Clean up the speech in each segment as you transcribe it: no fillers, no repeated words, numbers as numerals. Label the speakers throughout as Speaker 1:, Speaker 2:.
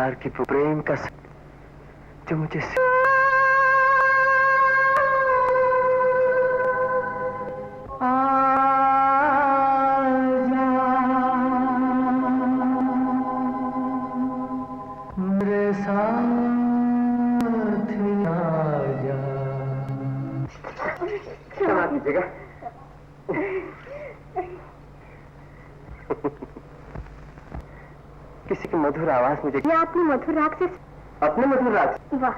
Speaker 1: प्यार की प्रेम का जो मुझे मेरे साथ आजा। क्षमा कीजिएगा। किसी की मधुर आवाज मुझे
Speaker 2: या अपनी मधुर राग से
Speaker 1: अपने मधुर राग।
Speaker 2: वाह,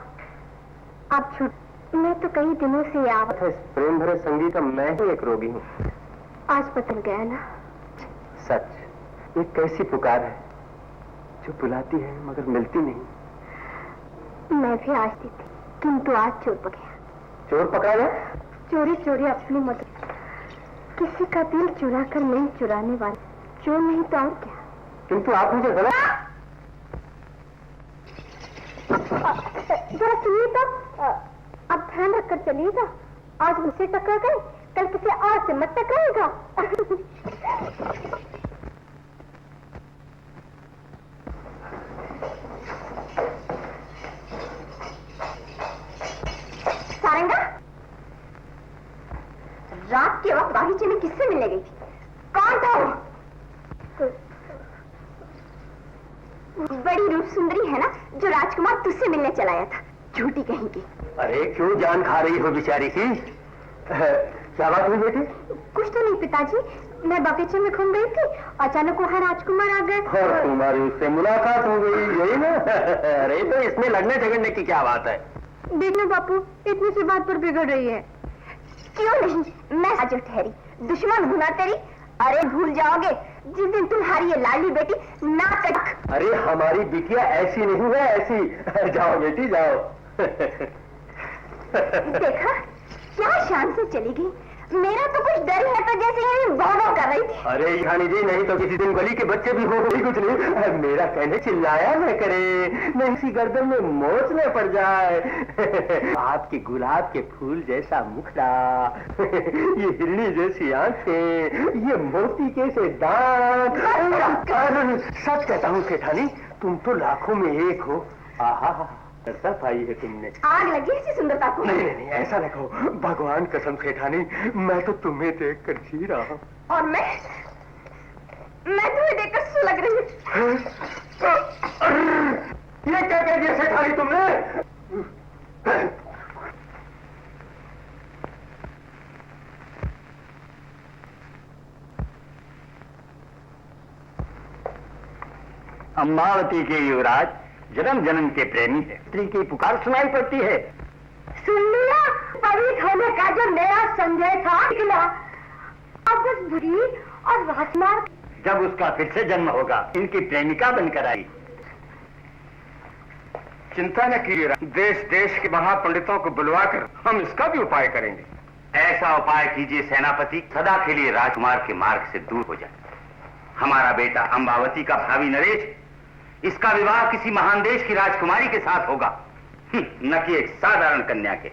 Speaker 2: आप छूट। मैं तो कई दिनों से ये आवाज
Speaker 1: इस प्रेम भरे संगीत का मैं ही एक रोगी हूँ।
Speaker 2: आज पता गया ना।
Speaker 1: सच, ये कैसी पुकार है जो बुलाती है मगर मिलती नहीं।
Speaker 2: मैं भी आज थी, किंतु आज चोर पकड़ा।
Speaker 1: चोर पकड़ा गया?
Speaker 2: चोरी चोरी अपनी मदद, किसी का दिल चुरा कर नहीं चुराने वाले चोर नहीं तो और क्या।
Speaker 1: किंतु आप मुझे गलत।
Speaker 2: जरा सुनिए तो, अब ध्यान रखकर चलिएगा। आज मुझसे टकरा गए, कल किसी और से मत टकराएगा। सारंगा, रात के वक्त बागीचे में किससे मिलने गई थी? कौन था वो? बड़ी रूप सुंदरी है ना जो राजकुमार तुझसे मिलने चलाया था। झूठी कहेंगी।
Speaker 1: अरे क्यों जान खा रही हो बेचारी की? क्या बात हुई बेटी?
Speaker 2: कुछ तो नहीं पिताजी, मैं बगीचे में घूम रही थी, अचानक वहाँ राजकुमार आ गए
Speaker 1: और तुम्हारी उससे मुलाकात हो गई, यही ना? अरे तो इसमें लड़ने झगड़ने की क्या बात है?
Speaker 2: देखना बापू, इतनी सी बात पर बिगड़ रही है। क्यों नहीं, मैं आज ठहरी, दुश्मन हूं ना तेरी। अरे भूल जाओगे जिस दिन तुम्हारी ये लाडली बेटी ना कट।
Speaker 1: अरे हमारी बिटिया ऐसी नहीं है, ऐसी। जाओ बेटी जाओ।
Speaker 2: देखा क्या शान से चली गई। मेरा तो कुछ डर है तो जैसे ये भौं कर रही थी।
Speaker 1: अरे यानी जी, नहीं तो किसी दिन गली के बच्चे भी हो गई कुछ नहीं। मेरा कहने चिल्लाया न करे, नहीं इसी गर्दन में मोच न पड़ जाए। आपके गुलाब के फूल जैसा मुखड़ा, ये हिरनी जैसी आंखें, ये मोती के से दांत। सच कहता हूँ सेठानी, तुम तो लाखों में एक हो। आहा, ऐसा पाई है तुमने।
Speaker 2: आग लगी इसी सुंदरता को।
Speaker 1: नहीं नहीं, ऐसा न कहो। भगवान कसम सेठानी, मैं तो तुम्हें देखकर जी रहा हूँ।
Speaker 2: और मैं तुम्हें देखकर सुलग रही हूँ।
Speaker 1: ये क्या कह दिया सेठानी तुमने?
Speaker 3: अम्बावती के युवराज जन्म जन्म के प्रेमी है। स्त्री की पुकार सुनाई पड़ती है।
Speaker 2: सुन लिया, पवित्र होने का जो मेरा संजय था निकला। अब बस बुरी और राजकुमार।
Speaker 3: जब उसका फिर से जन्म होगा, इनकी प्रेमिका बनकर आई।
Speaker 1: चिंता न कीजिए, देश देश के महापंडितों को बुलवाकर हम इसका भी उपाय करेंगे।
Speaker 3: ऐसा उपाय कीजिए सेनापति, सदा के लिए राजकुमार के मार्ग से दूर हो जाए। हमारा बेटा अम्बावती का भावी नरेश, इसका विवाह किसी महान देश की राजकुमारी के साथ होगा, न कि एक साधारण कन्या के।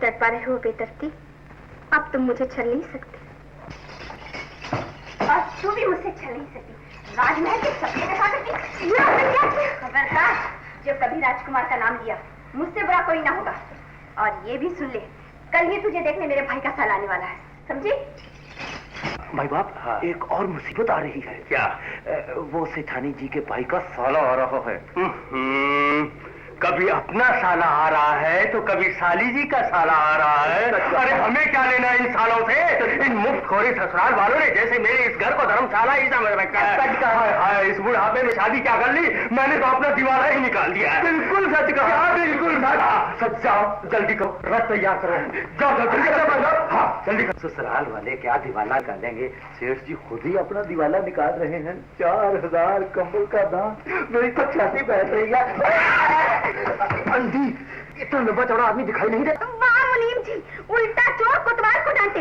Speaker 2: तट पा रहे हो बेदर्दी, अब तुम मुझे छल नहीं सकते और तू भी मुझसे छल नहीं सकती। राजमहल के सपने देखा करती। खबरदार, जो कभी राजकुमार का नाम लिया, मुझसे बुरा कोई ना होगा। और ये भी सुन ले, कल ही तुझे देखने मेरे भाई का साल आने वाला है, समझी?
Speaker 1: भाई बाप, हाँ। एक और मुसीबत आ रही है।
Speaker 3: क्या?
Speaker 1: वो सेठानी जी के भाई का साला आ रहा है। कभी अपना साला आ रहा है तो कभी साली जी का साला आ रहा है। अरे हमें क्या लेना इन सालों से? इन मुफ्तखोरी ससुराल वालों ने जैसे मेरे इस घर को धर्मशाला ही समझ रखा है। हाय, इस बुढ़ापे में शादी क्या कर ली? मैंने तो अपना दीवाना ही निकाल दिया है। बिल्कुल सच कहा, बिल्कुल सच। जाओ जल्दी करो, रथ तैयार करो। जाओ जल्दी करो। हाँ जल्दी करो। ससुराल वाले क्या दीवाना निकालेंगे, सेठ जी खुद ही अपना दीवाना निकाल रहे हैं। 4000 कंबल का दाम, मेरी तो छाती बैठ रही है। अंधी, इतना लंबा चौड़ा आदमी दिखाई नहीं देता।
Speaker 2: वाह मुनीम जी, उल्टा चोर कोतवाल को डांटे।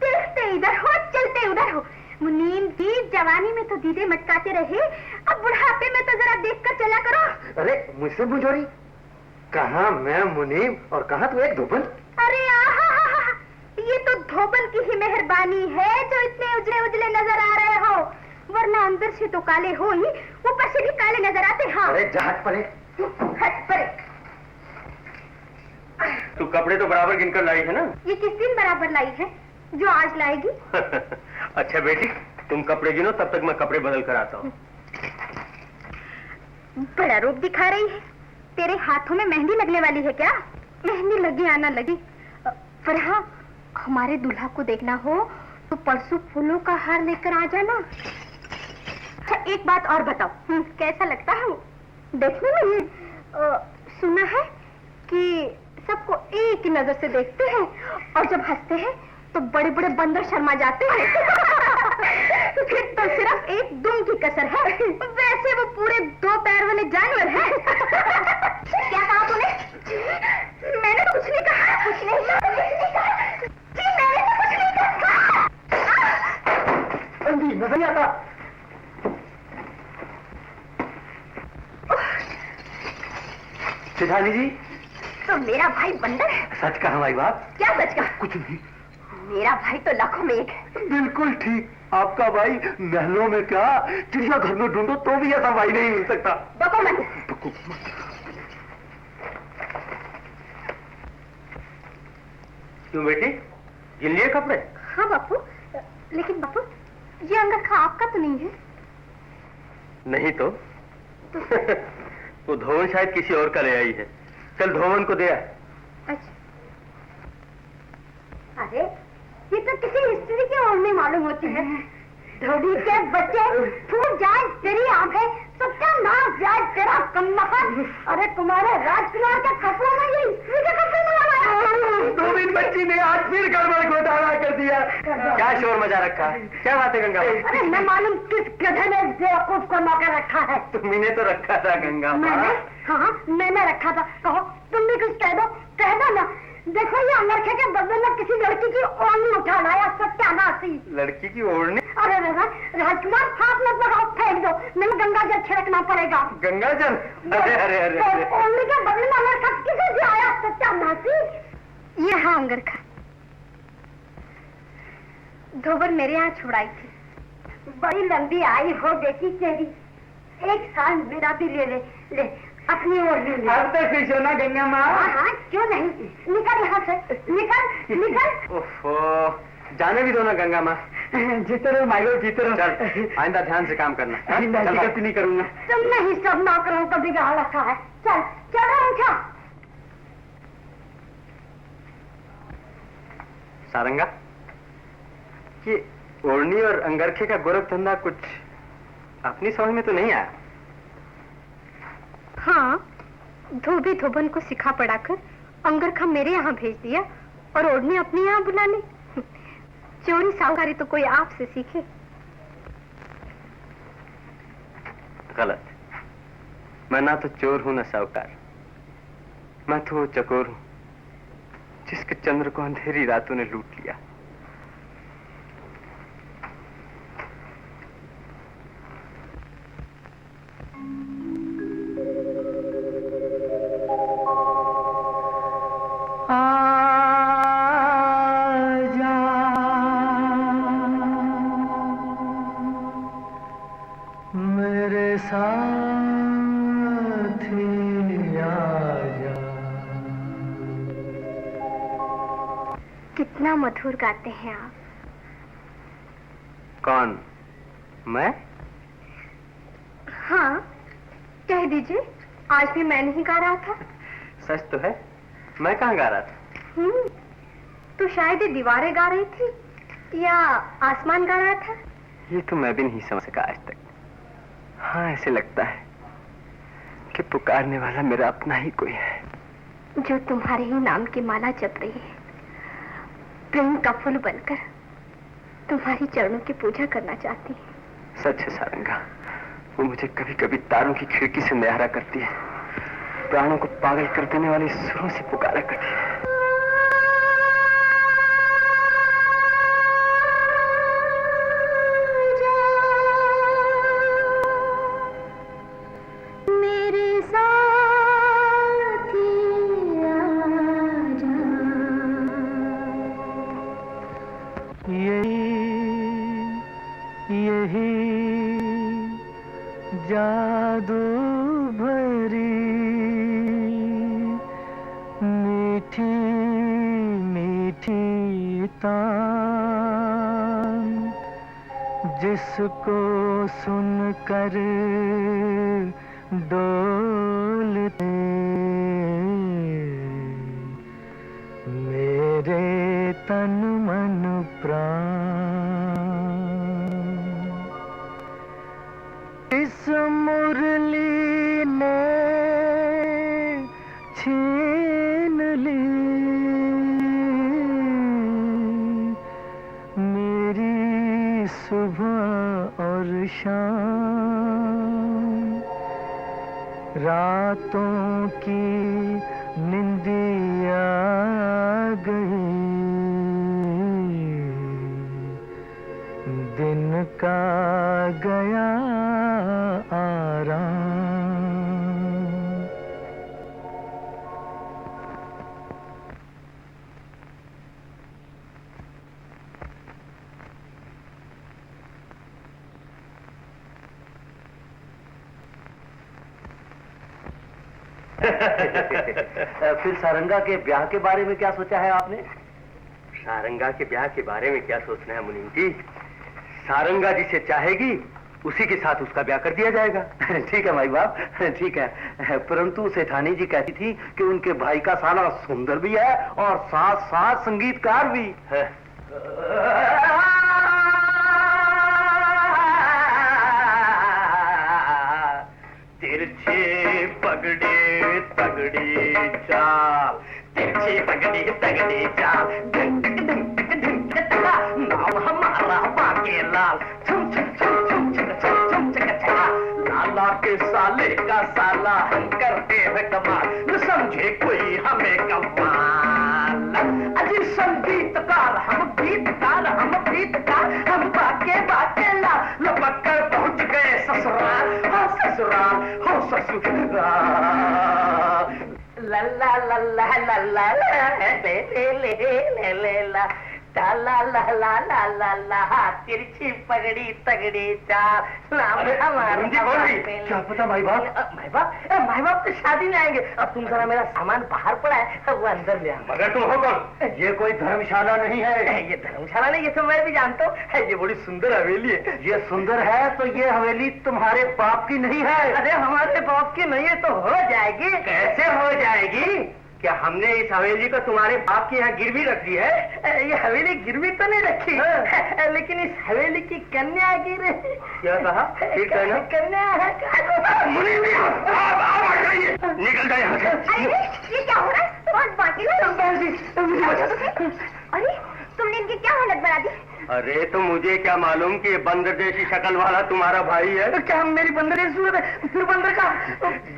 Speaker 2: देखते इधर हो, चलते उधर हो। मुनीम जी, जवानी में तो दीदे मटकाते रहे, अब बुढ़ापे में तो जरा देखकर चला करो।
Speaker 1: अरे मुझसे मुझोरी, कहाँ मैं मुनीम और कहाँ तू एक धोबन।
Speaker 2: अरे आहा, ये तो धोबन की ही मेहरबानी है जो इतने उजले उजले नजर आ रहे हो, वरना अंदर से तो काले हो ही, ऊपर से भी काले नजर आते। हाँ
Speaker 1: अरे जा हट परे,
Speaker 2: हट परे।
Speaker 1: तू कपड़े तो बराबर गिनकर लाई है ना?
Speaker 2: ये किस दिन बराबर लाई है जो आज लाएगी?
Speaker 1: अच्छा बेटी, तुम कपड़े गिनो, तब तक मैं कपड़े बदल कर आता हूँ।
Speaker 2: बड़ा रूप दिखा रही है। तेरे हाथों में मेहंदी लगने वाली है क्या? मेहंदी लगी आना लगी, पर हाँ, हमारे दूल्हा को देखना हो तो परसों फूलों का हार लेकर आ जाना। अच्छा एक बात और बताओ, कैसा लगता है वो देखने में? सुना है कि सबको एक ही नजर से देखते हैं और जब हंसते हैं तो बड़े बड़े बंदर शर्मा जाते हैं। फिर तो सिर्फ एक दुम की कसर है, वैसे वो पूरे 2 पैर वाले जानवर हैं। क्या कहा तूने? मैंने तो कुछ नहीं कहा। कुछ नहीं कहा जी, मैंने तो कुछ नहीं कहा।
Speaker 1: अंधी, नजर नहीं आता। सिधानी जी,
Speaker 2: तो मेरा भाई बंदर है?
Speaker 1: सच कहा हमारी बात?
Speaker 2: क्या सच कहा?
Speaker 1: कुछ नहीं।
Speaker 2: मेरा भाई तो लाखों में एक है।
Speaker 1: बिल्कुल ठीक, आपका भाई महलों में क्या, चिड़िया घर में ढूंढो तो भी ऐसा भाई नहीं मिल सकता।
Speaker 2: बको मत।
Speaker 1: क्यों बेटी, गिन लिए कपड़े?
Speaker 2: हाँ बापू, लेकिन बापू ये अंगरखा आपका तो नहीं है?
Speaker 1: नहीं तो वो धोवन शायद किसी और का ले आई है। चल धोवन को दे आ।
Speaker 2: अच्छा, अरे ये तो किसी स्त्री की ओढ़नी मालूम होती है। धोबी के बच्चे, फूट जाए तेरी आंखें, सबका नाश जाए तेरा कम्मखन। अरे तुम्हारे राजकुमार के कपड़ों में ये स्त्री के कपड़े में लगाया।
Speaker 1: धोबी बच्ची ने आज फिर गड़बड़ घोटाला कर दिया। क्या शोर मचा रखा है? क्या बात है गंगा?
Speaker 2: अरे मैं मालूम किस गधे ने बेवकूफ को नौकर रखा है।
Speaker 1: तुमने तो रखा था गंगा।
Speaker 2: मैंने? हाँ मैंने रखा था। कहो, तुम भी कुछ कह दो ना। देखो ये अंगरखे के बदले में किसी लड़की की ओढ़नी उठा लाया, सत्यानाशी।
Speaker 1: लड़की की ओढ़नी?
Speaker 2: अरे राजकुमार, हाथ मत लगाओ, फेंक दो, नहीं गंगा जल छिड़कना पड़ेगा।
Speaker 1: गंगा जल? अरे अरे अरे,
Speaker 2: ओढ़नी के बदले में अंगरखा किसे से आया, सत्यानाशी। ये हाँ अंगरखा धोबन मेरे यहाँ छुड़ाई थी। बड़ी लंबी आई हो बेटी तेरी, 1 साल मेरा भी ले अपनी ओढ़नी ले।
Speaker 1: अब तो खुश हो ना गंगा माँ?
Speaker 2: हाँ क्यों नहीं, निकल यहाँ से, निकल।
Speaker 1: ओफो, जाने भी दो ना गंगा माँ। जीते रहो माइलो, जीते रहो। चल आइंदा ध्यान से काम करना। गलती नहीं करूंगा।
Speaker 2: तुमने ही सब नौकरों को बिगाड़ रखा है। चल चलो उठा।
Speaker 1: सारंगा, ये ओढ़नी और अंगरखे का गोरख धंधा कुछ अपनी समझ में तो नहीं आया?
Speaker 2: हाँ, धोबी धोबन को सिखा पढ़ाकर अंगरखा मेरे यहाँ भेज दिया और ओढ़नी अपने यहाँ बुला ली। चोरी साहूकारी तो कोई आपसे सीखे।
Speaker 1: गलत, मैं ना तो चोर हूं ना साहूकार, मैं तो वो चकोर हूं जिसके चंद्र को अंधेरी रातों ने लूट लिया।
Speaker 2: कितना मधुर गाते हैं आप।
Speaker 1: कौन, मैं?
Speaker 2: हाँ, कह दीजिए। आज भी मैं नहीं गा रहा था।
Speaker 1: सच तो है, मैं कहाँ गा रहा था?
Speaker 2: तो शायद ये दीवारें गा रही थी या आसमान गा रहा था।
Speaker 1: ये तो मैं भी नहीं समझ सका आज तक। हाँ, ऐसे लगता है कि पुकारने वाला मेरा अपना ही कोई है,
Speaker 2: जो तुम्हारे ही नाम की माला जप रही है, प्रेम का फूल बनकर तुम्हारी चरणों की पूजा करना चाहती है।
Speaker 1: सच है सारंगा, वो मुझे कभी कभी तारों की खिड़की से न्यारा करती है, प्राणों को पागल कर देने वाली सुरों से पुकारा करती है। जादू भरी मीठी मीठी तान, जिसको सुनकर डोलते मेरे तन मन प्राण। इस मुरली ने छीन ली मेरी सुबह और शाम, रातों की निंदिया गई, दिन का गया आराम।
Speaker 4: फिर सारंगा के ब्याह के बारे में क्या सोचा है आपने?
Speaker 1: सारंगा के ब्याह के बारे में क्या सोचना है मुनीम जी? सारंगा जिसे चाहेगी उसी के साथ उसका ब्याह कर दिया जाएगा।
Speaker 4: ठीक है माई बाप, ठीक है, परंतु सेठानी जी कहती थी कि उनके भाई का साला सुंदर भी है और साथ साथ संगीतकार भी है।
Speaker 1: तिरछी पगड़ी तगड़ी चाल, तिरछी पगड़ी तगड़ी चाल, नाम हमारा बाकेलाल, छुम छुम छुम छुम छुम छुम छुम छुम, लाला के साले का साला हम करते हैं कमाल, न समझे कोई हमें कमाल। अजी संगीतकार हम गीतकार, हम गीतकार, हम बाके बाकेलाल, लपक कर पहुंच गए ससुराल, हो ससुराल, हो ससुराल। ला ला ला ला ला ला ले ले ले ले ले ला, ला ला ला ला ला ला ला, तिरछी पगड़ी तगड़ी चाल, नाम हमारा।
Speaker 4: क्या पता माई बाप?
Speaker 1: माई बाप तो शादी में आएंगे। अब तुम जरा मेरा सामान बाहर पड़ा है, वो अंदर ले आओ।
Speaker 4: मगर तुम हो कौन? ये कोई धर्मशाला नहीं है।
Speaker 1: ये धर्मशाला नहीं, ये तो मैं भी जानता हूँ, ये बड़ी सुंदर हवेली है।
Speaker 4: ये सुंदर है तो ये हवेली तुम्हारे बाप की नहीं है।
Speaker 1: अरे हमारे बाप की नहीं है तो हो जाएगी। कैसे हो जाएगी? क्या हमने इस हवेली को तुम्हारे बाप के यहाँ गिरवी रखी है? ये हवेली गिरवी तो नहीं रखी, लेकिन इस हवेली की कन्या गिरी। क्या कहा? कन्या है। निकल जाए यहाँ से।
Speaker 2: ये क्या हो रहा है? बहुत बाकी ना। अरे तुमने इनकी क्या हालत बना दी?
Speaker 1: अरे तो मुझे क्या मालूम कि ये बंदर जैसी शक्ल वाला तुम्हारा भाई है। तो क्या मेरी बंदर जैसी सूरत है? फिर बंदर का?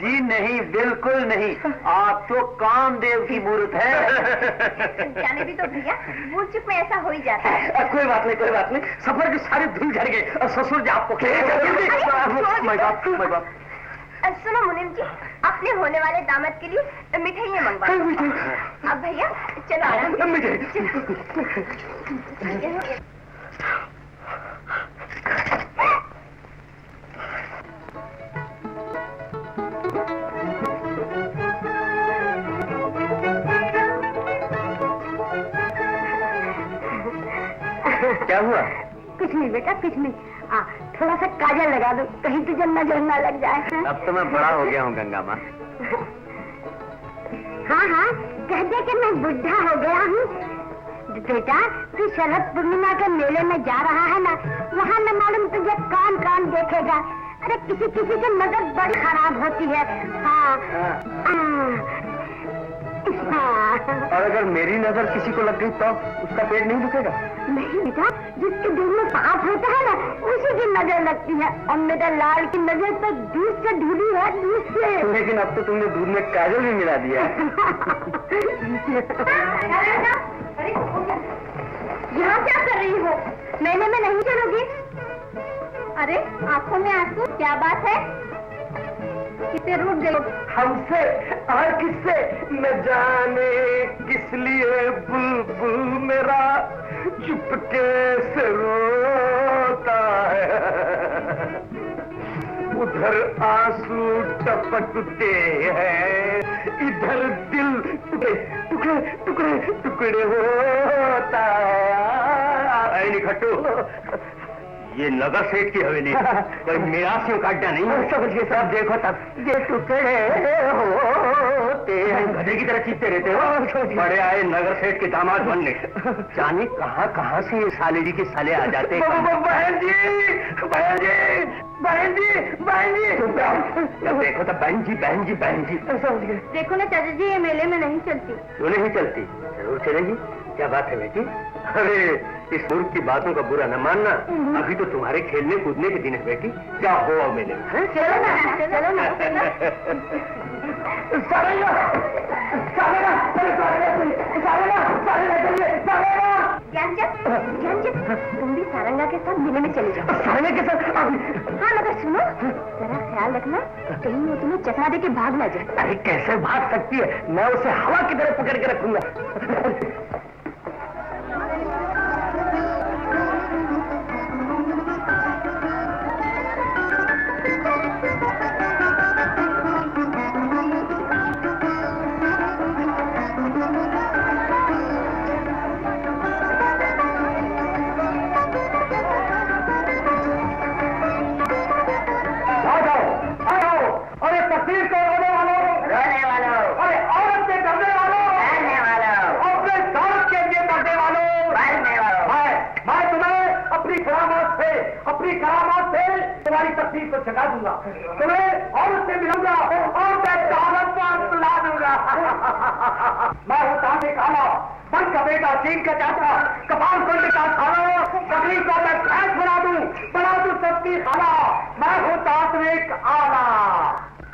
Speaker 4: जी नहीं, बिल्कुल नहीं, आप तो कामदेव की मूर्त है।
Speaker 2: जाने भी तो भैया, भूल चुक में ऐसा हो ही जाता है।
Speaker 4: कोई बात नहीं, कोई बात नहीं, सफर के सारे धूल झड़ गए और ससुर जी आपको माय बाप।
Speaker 2: सुनो मुनीम जी, अपने होने वाले दामाद के लिए मिठाइयाँ मंगवा। अब भैया चलो आराम से।
Speaker 1: क्या हुआ?
Speaker 2: कुछ नहीं बेटा, कुछ नहीं, थोड़ा सा काजल लगा दो, कहीं तुझे नजर ना लग जाए।
Speaker 4: अब तो मैं बड़ा हो गया हूँ गंगा माँ।
Speaker 2: हाँ, कह दे कि मैं बुढ़ा हो गया हूँ। बेटा, तू शरद पूर्णिमा के मेले में जा रहा है ना, वहाँ न मालूम तुझे कौन देखेगा। अरे किसी की नजर बड़ी खराब होती है। हाँ।
Speaker 1: और अगर मेरी नजर किसी को लग गई तो उसका पेट नहीं दुखेगा?
Speaker 2: नहीं बेटा, जिसके दिल में पाप होता है ना, उसी की नजर लगती है। और मेरा लाल की नजर तो दूध से ढूली है, दूध से।
Speaker 1: लेकिन अब तो तुमने दूध में काजल भी मिला दिया।
Speaker 2: यहाँ क्या कर रही हो? मेले में नहीं चलोगी? अरे आंखों में आंसू, क्या बात है? किसे रूठ गई?
Speaker 1: हमसे और किससे न जाने किस लिए बुलबुल मेरा चुपके से रोता है। उधर आंसू टपकते हैं, इधर दिल टुकड़े होता है। निखट्टू, ये नगर सेठ की हवेली कोई मिरासियों का अड्डा नहीं। समझ के साहब, देखो तब ये टुकड़े होते हैं। गधे की तरह चीखते रहते हो। बड़े आए नगर सेठ के दामाद बनने, जाने कहाँ से ये साले जी के साले आ जाते हैं। बहन जी। देखो तब बहन जी। समझ गए।
Speaker 2: देखो ना चाचा जी, ये मेले में नहीं चलती।
Speaker 1: क्यों नहीं चलती? जरूर चलेगी। क्या बात है बेटी? अरे इस मूर्ख की बातों का बुरा न मानना, अभी तो तुम्हारे खेलने कूदने के दिन है बेटी। क्या हो अब मेले में?
Speaker 2: चलो ना। तुम भी सारंगा के साथ मेले में चले जाओ।
Speaker 1: सारंगा के साथ?
Speaker 2: हाँ, मगर सुनो, जरा ख्याल रखना कहीं वो तुम्हें चकरा दे के भाग ना जाए।
Speaker 1: अरे कैसे भाग सकती है? मैं उसे हवा की तरह पकड़ के रखूंगा। तुम्हारी तकलीफ को छका दूंगा, तुम्हें और उससे मिलूंगा और मैं दौलत पर ला दूंगा। मैं हूँ तांबे काला, बन का बेटा, चीन का चाचा, कपाल कुंड का साला, तकलीफ को मैं फैस बना दूं सबकी खाला। मैं हूँ तात्विक आला,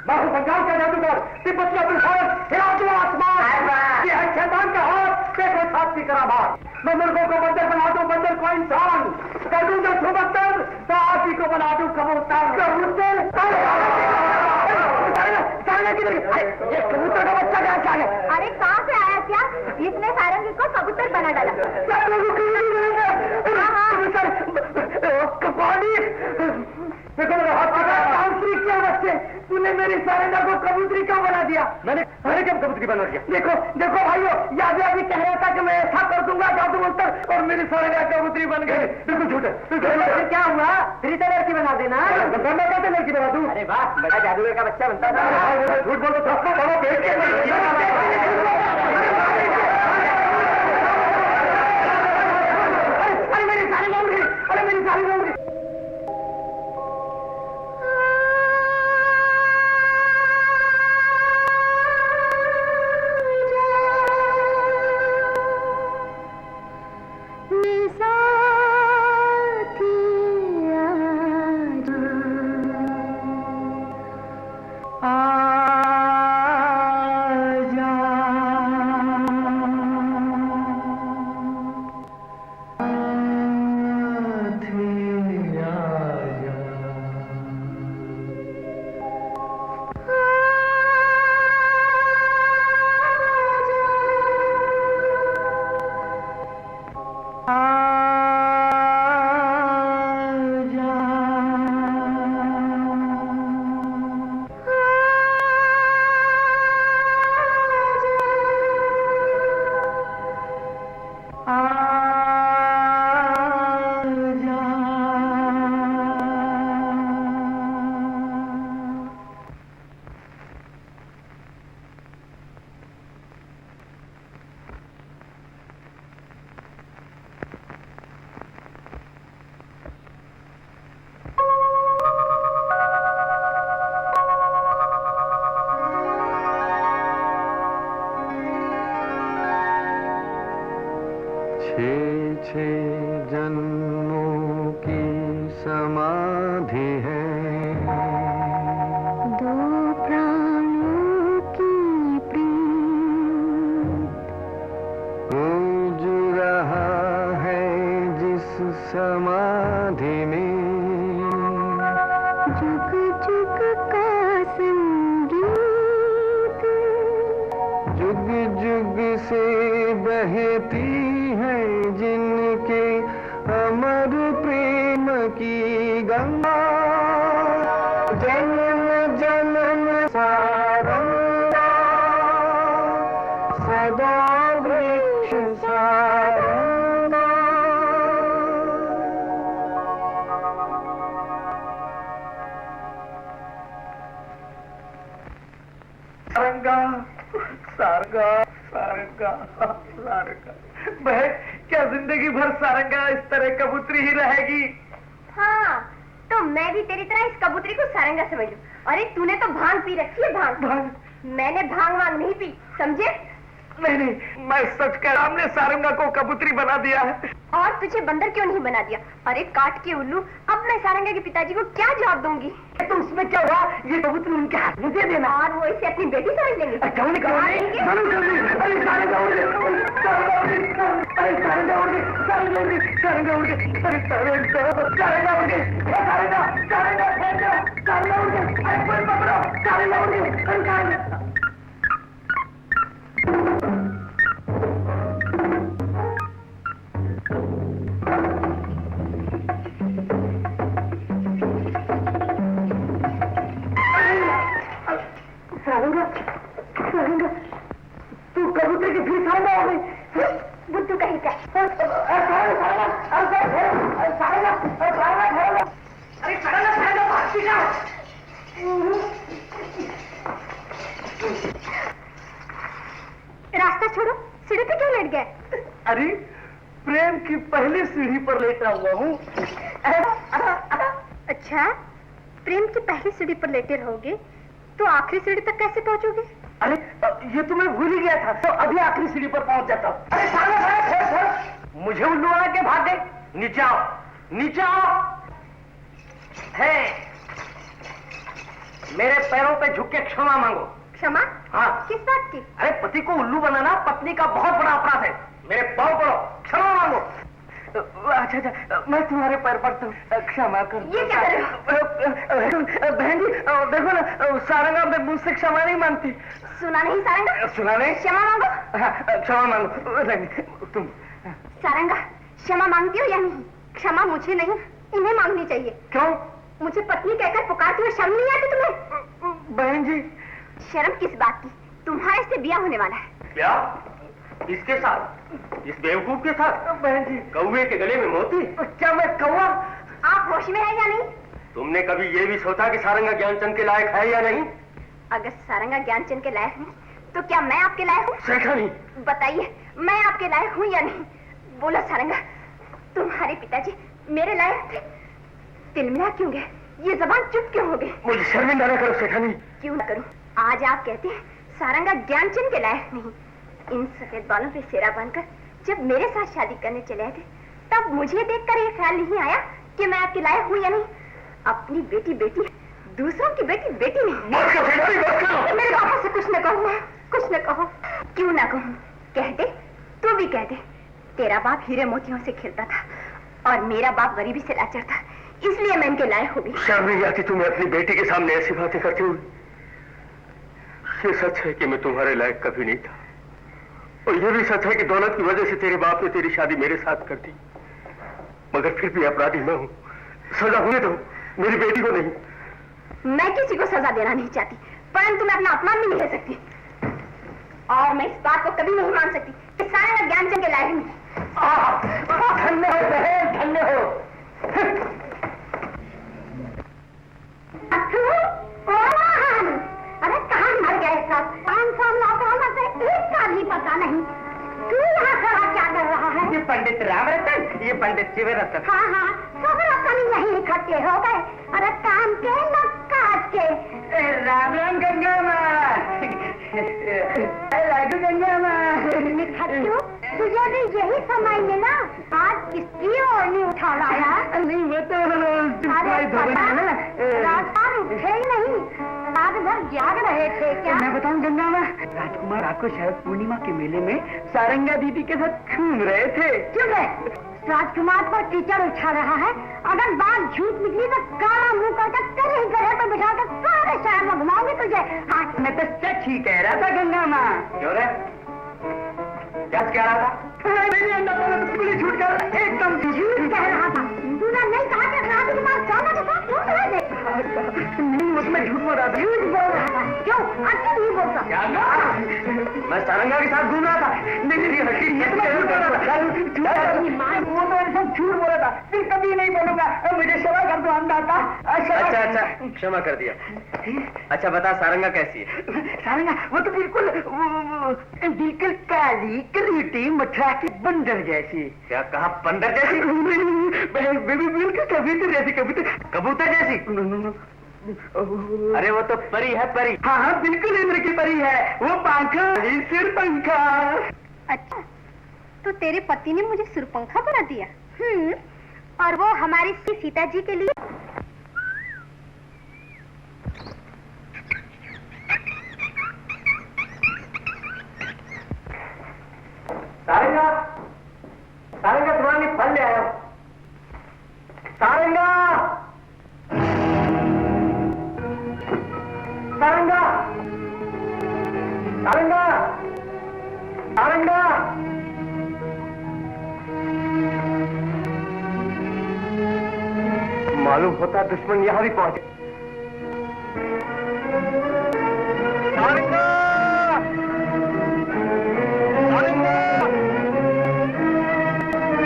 Speaker 1: मैं हूँ बंगाल का जादूगर, तिब्बत का तूफान, हिला दूं आसमान। ये है शैतान का हाथ, देखो साथ की करामात। मैं मुर्गों को बंदर बना दूं, बंदर को इंसान कर दूंगा। सुबंदर तो आप ही को बना दूं कबूतर। ये कबूतर का बच्चा कैसे आ गया?
Speaker 2: अरे कहाँ से आया क्या? इसने सारंगी को कबूतर बना डाला। क्या बच्चे, तूने मेरी सारंगा को कबूतरी क्यों बना दिया?
Speaker 1: मैंने कब कबूतरी बना दिया?
Speaker 2: देखो भाइयों, याद अभी कह रहा था कि मैं ऐसा कर दूंगा जादू मंत्र, और मेरी सारंगा कबूतरी बन गई।
Speaker 1: बिल्कुल झूठ है।
Speaker 2: फिर क्या हुआ? फिर तो लड़की बना देना।
Speaker 1: मैं कहते लड़की बना दूं?
Speaker 2: अरे वाह, बड़ा जादूगर का बच्चा बनता था।
Speaker 1: झूठ बोलो तो
Speaker 2: मेरी सारंगा उड़ गई। अरे मेरी सारंगा उड़ गई। आ
Speaker 5: 6 जन्मों की समाधि है।
Speaker 2: 2 प्राणों की प्रीत
Speaker 5: गूंज रहा है जिस समाधि में,
Speaker 2: जुग जुग का संगीत,
Speaker 5: जुग जुग से बहती है जिनके अमर प्रेम की गंगा। जन्म जन्म सारंगा, सदा वृक्ष सारंगा।
Speaker 4: सारंगा सारंगा सारंगा सारंगा। बहन, क्या जिंदगी भर सारंगा इस तरह कबूतरी ही रहेगी?
Speaker 2: हाँ, तो मैं भी तेरी तरह इस कबूतरी को सारंगा समझ लूं। अरे तूने तो भांग पी रखी है। भांग? मैंने भांग वांग नहीं पी, समझे?
Speaker 4: नहीं, मैं सच कह रहा, हमने सारंगा को कबूतरी बना दिया है।
Speaker 2: और तुझे बंदर क्यों नहीं बना दिया? अरे काट के उल्लू, अब मैं सारंगा के पिताजी को क्या जवाब दूंगी?
Speaker 4: तो उसमें क्या हुआ, ये कबूतरी उनके हाथ में दे देना।
Speaker 2: और वो इसे अपनी बेटी समझ लेंगे।
Speaker 4: क्यों नहीं करेंगे? अरे सारंगा उड़ गए, सारंगा उड़ गए, अरे सारंगा उड़ गए, सारंगा उड़ गए, सारंगा उड़ गए, अरे सारंगा उड़ गए, सारंगा सारंगा सारंगा उड़ गए, अरे कोई पकड़ो, सारंगा उड़ गए, अरे सारंगा। सारंगा, सारंगा, तू कबूतर की फिर सारंगा हो गई।
Speaker 2: बुद्धू कहीं का। रास्ता छोड़ो, सीढ़ी पे क्यों लेट गए?
Speaker 4: अरे प्रेम की पहली सीढ़ी पर लेटा हुआ हूँ।
Speaker 2: अच्छा, प्रेम की पहली सीढ़ी पर लेटे रहोगे तो आखिरी सीढ़ी तक कैसे पहुंचोगे?
Speaker 4: अरे ये तो मैं भूल ही गया था, तो अभी आखिरी सीढ़ी पर पहुंच जाता हूँ। अरे सारंगा, मुझे उल्लू बना के भाग गए। नीचे आओ, नीचे आओ। है, मेरे पैरों पे झुक के क्षमा मांगो।
Speaker 2: क्षमा?
Speaker 4: हाँ।
Speaker 2: किस बात की?
Speaker 4: अरे पति को उल्लू बनाना पत्नी का बहुत बड़ा अपराध है। मेरे पाँव पड़ो, क्षमा मांगो। अच्छा अच्छा, मैं तुम्हारे पैर पड़ता हूँ, क्षमा कर।
Speaker 2: ये क्या कर रहे हो?
Speaker 4: बहन जी देखो ना, सारंगा मैं मुझसे क्षमा नहीं मांगती।
Speaker 2: सुना नहीं सारंगा?
Speaker 4: सुना नहीं?
Speaker 2: क्षमा मांगो।
Speaker 4: हाँ, क्षमा मांगो। नहीं, तुम
Speaker 2: सारंगा, क्षमा मांगती हो या नहीं? क्षमा मुझे नहीं, इन्हें मांगनी चाहिए।
Speaker 4: क्यों?
Speaker 2: मुझे पत्नी कहकर पुकारती हो, शर्म नहीं आती तुम्हें?
Speaker 4: बहन जी,
Speaker 2: शर्म किस बात की? तुम्हारे से ब्याह होने वाला है।
Speaker 1: ब्याह? इसके साथ? इस बेवकूफ के साथ?
Speaker 4: बहन जी,
Speaker 1: कौवे के गले में मोती?
Speaker 4: क्या मैं कौवा?
Speaker 2: आप होश में है या नहीं?
Speaker 1: तुमने कभी ये भी सोचा कि सारंगा ज्ञानचंद के लायक है या नहीं?
Speaker 2: अगर सारंगा ज्ञानचंद के लायक नहीं, तो क्या मैं आपके लायक हूँ?
Speaker 1: सेठा नहीं।
Speaker 2: बताइए, मैं आपके लायक हूँ या नहीं? बोलो सारंगा, तुम्हारे पिताजी मेरे लायक थे, तिलमिला क्यों गए? ये जबान चुप क्यों हो गई?
Speaker 1: मुझे शर्मिंदा न करो सेठा नहीं।
Speaker 2: क्यों न करूं? आज आप कहते हैं सारंगा ज्ञानचंद के लायक नहीं। इन सफेद बालों पे सेरा बांधकर जब मेरे साथ शादी करने चले आए थे, तब मुझे देखकर ये ख्याल नहीं आया कि मैं आपके लायक हूँ या नहीं। अपनी बेटी बेटी, दूसरों की बेटी बेटी नहीं। मेरे पापा से कुछ न कहो, कुछ न कहो। क्यों ना कहूँ? कह दे, तू भी कह दे। तेरा बाप हीरे मोतियों से खेलता था और मेरा बाप गरीबी से लाचार था, इसलिए मैं इनके लायक हो गई।
Speaker 1: शर्म नहीं आती तुम्हें अपनी बेटी के सामने ऐसी बातें करते हुए? ये सच है कि मैं तुम्हारे लायक कभी नहीं था, और ये भी सच है कि दौलत की वजह से तेरे बाप ने तेरी शादी मेरे साथ कर दी। मगर फिर भी अपराधी मैं हूँ। सजा होने दो, मेरी बेटी को नहीं।
Speaker 2: मैं किसी को सजा देना नहीं चाहती, परंतु मैं अपना अपमान भी नहीं ले सकती, और मैं इस बात को कभी नहीं मान सकती कि सारंगा ज्ञानचंद के लायक नहीं।
Speaker 4: धन्य हो बहन, धन्य हो।
Speaker 2: अरे कहाँ मर गए सब? 500 नौकरों से एक का भी पता नहीं। तू यहाँ खड़ा क्या कर रहा है?
Speaker 4: ये पंडित रामरतन, ये पंडित शिवरतन।
Speaker 2: हाँ हाँ, सब रतन यही इकट्ठे हो गए। अरे काम के न काज के।
Speaker 4: राम राम गंगा माँ। गंगा माँ।
Speaker 2: निखट्टू, तुझे भी यही नहीं समझ में ना, आज किसकी ओढ़नी उठा लाया?
Speaker 4: नहीं वो तो
Speaker 2: राजपाल उठे ही नहीं, रात भर जाग रहे थे क्या?
Speaker 4: मैं बताऊं गंगा माँ, राजकुमार रात को शायद पूर्णिमा के मेले में सारंगा दीदी के साथ घूम रहे थे।
Speaker 2: चुप है, राजकुमार पर कीचड़ उछा रहा है। अगर बात झूठ निकली तो काला मुंह करके तेरे ही गधे पर बिठा कर सारे शहर में घुमाऊंगी तुझे। हाँ,
Speaker 4: मैं तो सच ही कह रहा था गंगा माँ।
Speaker 3: क्यों रे? क्या कह रहा था?
Speaker 4: मेरी अंडा बोला तो बिल्कुल झूठ कह रहा, एकदम
Speaker 2: झूठ कह रहा था। तूने नहीं कहा कि राजकुमार सोना के साथ घूम रहे थे?
Speaker 4: नहीं वो तो मैं झूठ बोल रहा था।
Speaker 2: झूठ बोल रहा था। क्यों? अच्छा नहीं बोलता।
Speaker 3: क्या कहा? मैं सारंगा के साथ घूम रहा था।
Speaker 4: नहीं हकीकत में झूठ बोल रहा था। वो तो ऐसा झूठ बोला था, फिर कभी नहीं बोलूंगा। मुझे क्षमा कर दो अंदाता।
Speaker 1: अच्छा क्षमा कर दिया। अच्छा बता सारंगा कैसी है?
Speaker 4: सारंगा वो तो बिल्कुल बिल्कुल काली कलीटी मठरा की बंदर जैसी।
Speaker 1: क्या कहा? बंदर जैसी?
Speaker 4: बिल्कुल
Speaker 1: कबूतर जैसी? अरे वो तो परी है, परी।
Speaker 4: हाँ बिल्कुल इंद्र की परी है। वो पंखा सिर पंखा।
Speaker 2: अच्छा, तो तेरे पति ने मुझे सुरपंखा बना दिया? और वो हमारी सीता जी के लिए?
Speaker 1: सारंगा, सारंगा तुम्हारे लिए फल ले आया हूं। सारंगा, सारंगा, सारंगा, सारंगा। मालूम होता दुश्मन यहां भी पहुंचे। सारंगा, सारंगा,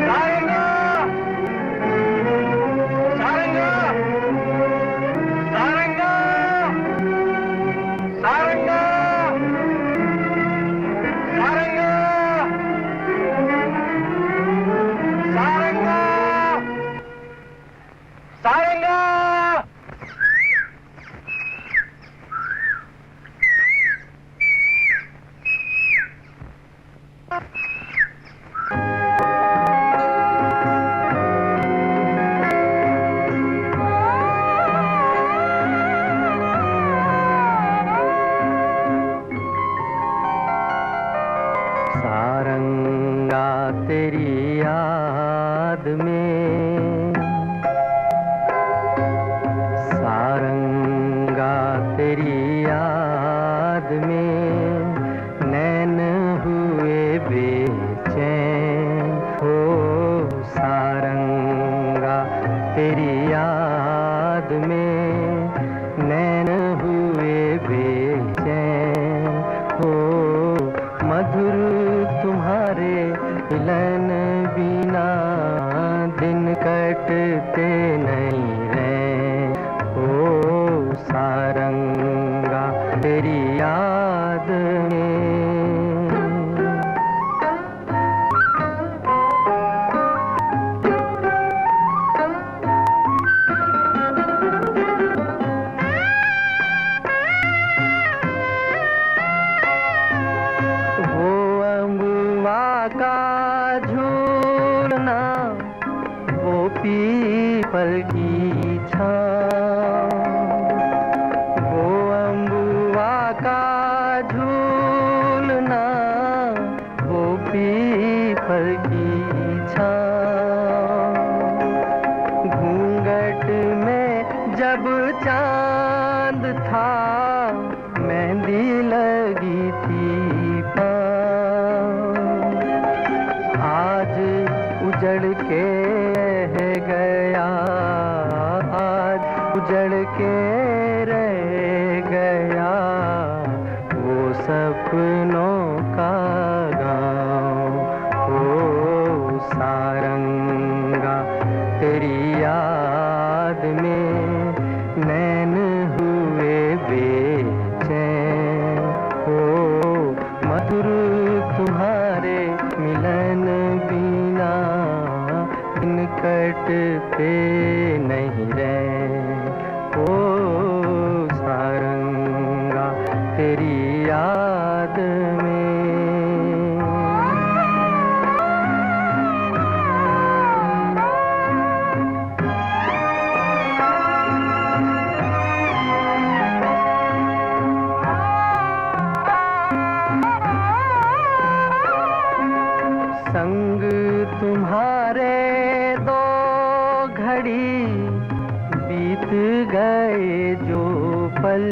Speaker 1: सारंगा, सारंगा, सारंगा, सारंगा, सारंगा, सारंगा, सारंगा।
Speaker 5: सारंगा तेरी याद में, सारंगा तेरी याद में नैन हुए बेचैन हो। सारंगा तेरी याद में नैन हुए बेचैन हो। मधुर तुम्हारे मिलन बिना दिन कटते नहीं रहे। ओ सारंगा तेरी याद में। वो अम्बुआ का झूलना, वो पीपल की छाँव। वो अम्बुआ का झूलना, वो पीपल की छाँव। घूंघट में जब चांद था, मेहंदी लगी थी पाँव। आज उजड़ के रह गया, आज उजड़ के रह गया वो सपनों का गाँव। ओ सारंगा तेरी याद में नैन हुए बेचैन हो। मधुर तुम्हारे मिलन बिना दिन कटते नहीं रहे। ओ सारंगा तेरी याद में। संग तुम्हारे दो घड़ी बीत गए जो पल,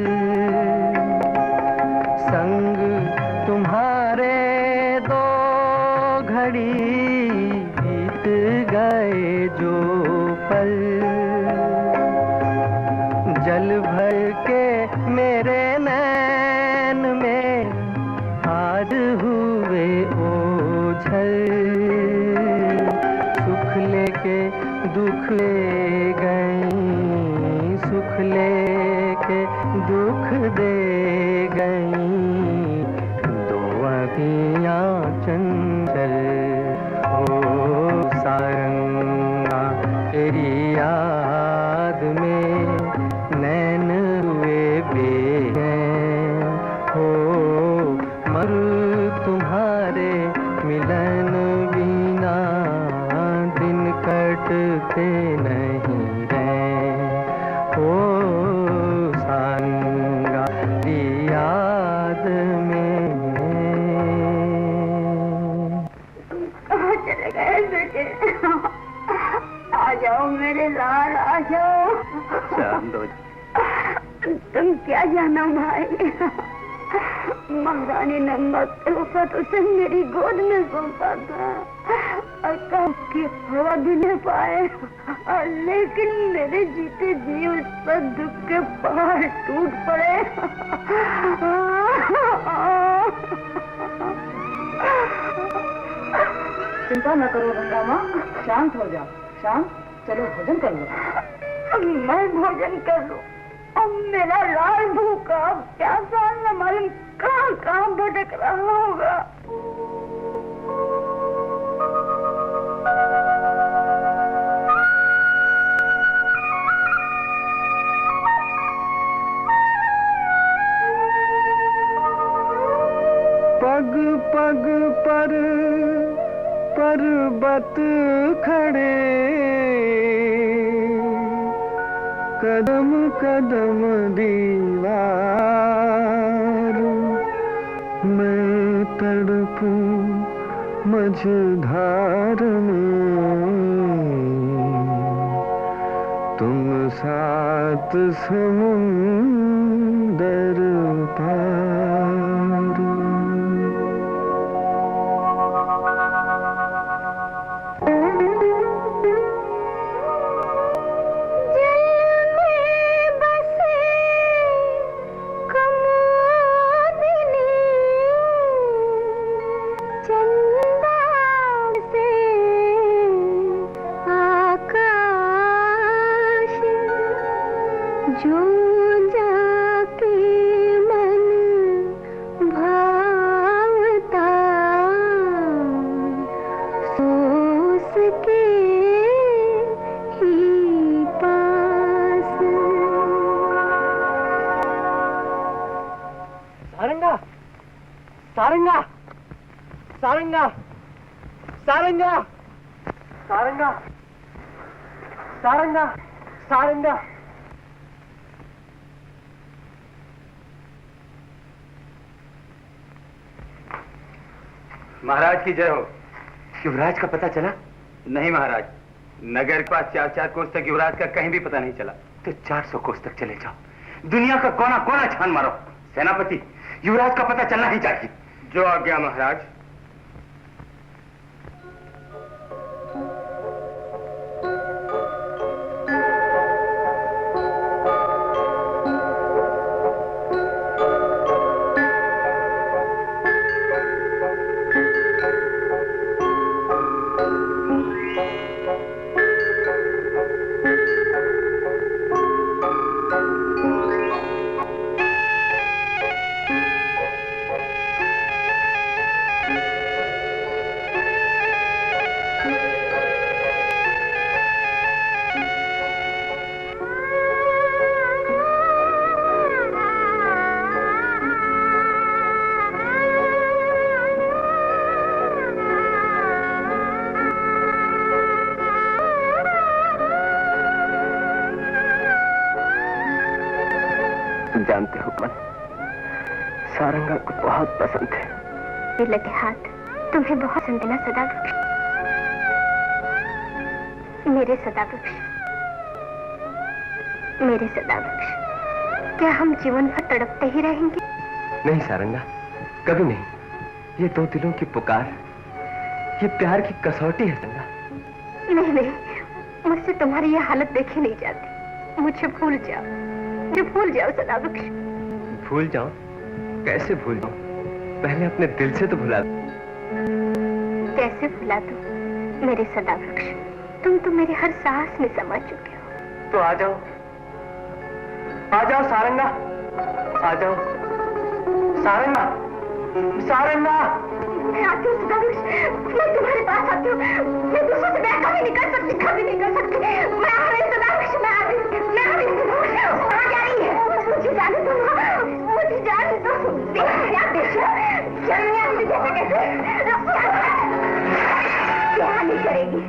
Speaker 5: संग तुम्हारे दो घड़ी बीत गए जो पल, जल भर के मेरे नैन में आज हुए ओझल, सुख लेके दुख ले गई, सुख लेके दुख दे गई, दो अखियाँ चंचल। ओ सारंगा तेरी याद में नैन हुए बेचैन, हो मरू तुम्हारे मिलन बिना दिन कटते नहीं रहे, ओ सारंगा तेरी याद में।
Speaker 2: कहाँ चले गए बेटे? आ जाओ मेरे लाल, आ जाओ। तुम क्या जानो भाई, महारानी ने मत उसे मेरी गोद में सौंपा था और कब की हवा भी नहीं पाए, और लेकिन मेरे जीते जी उस पर दुख के पहाड़ टूट पड़े।
Speaker 6: चिंता न करो गंगा माँ, शांत हो जाओ, शांत। चलो भोजन कर लो।
Speaker 2: मैं भोजन कर लूं और मेरा लाल भूखा प्यासा न मालूम कहाँ कहाँ भटक रहा होगा।
Speaker 5: पग पग पर पर्वत खड़े, कदम कदम दीवार, मैं तड़पूं मझधार में, तुम सात समुंदर पार।
Speaker 2: जो जाके मन भावता, सोस के ही पास।
Speaker 5: सारंगा, सारंगा, सारंगा, सारंगा, सारंगा, सारंगा, सारंगा।
Speaker 3: महाराज की जय हो। युवराज का पता चला? नहीं महाराज, नगर के पास 4-4 कोस तक युवराज का कहीं भी पता नहीं चला। तो 400 कोस तक चले जाओ, दुनिया का कोना कोना छान मारो। सेनापति, युवराज का पता चलना ही चाहिए। जो आज्ञा महाराज।
Speaker 1: जानते हो मन, सारंगा को बहुत पसंद है।
Speaker 2: लगे हाथ तुम्हें बहुत संदेना सदावृक्ष, मेरे सदावृक्ष, मेरे सदावृक्ष। क्या हम जीवन भर तड़पते ही रहेंगे?
Speaker 1: नहीं सारंगा, कभी नहीं। ये दो दिलों की पुकार, ये प्यार की कसौटी है सारंगा।
Speaker 2: नहीं नहीं, मुझसे तुम्हारी ये हालत देखी नहीं जाती। मुझे भूल जाओ, मुझे भूल जाओ सदावृक्ष।
Speaker 1: भूल जाऊं? कैसे भूल जाऊं? पहले अपने दिल से तो भुला दो।
Speaker 2: कैसे भुला दूं मेरे सदावृक्ष? तुम तो मेरे हर सांस में समा चुके हो।
Speaker 1: तो आ जाओ, आ जाओ सारंगा, आ जाओ सारंगा, सारंगा।
Speaker 2: मैं आती हूँ सदावृक्ष, मैं तुम्हारे पास आती हूँ। मैं दूसरों से ब्याह कभी नहीं कर सकती, कभी नहीं कर सकती। मैं आ रही सदावृक्ष, मैं आ रही, मैं आ रही सदावृक्ष। आ जा रही है, मुझे जाने दो, मुझे जाने दो। क्या बेशा, क्या मैं आपसे कैसे क्या नहीं करेगी?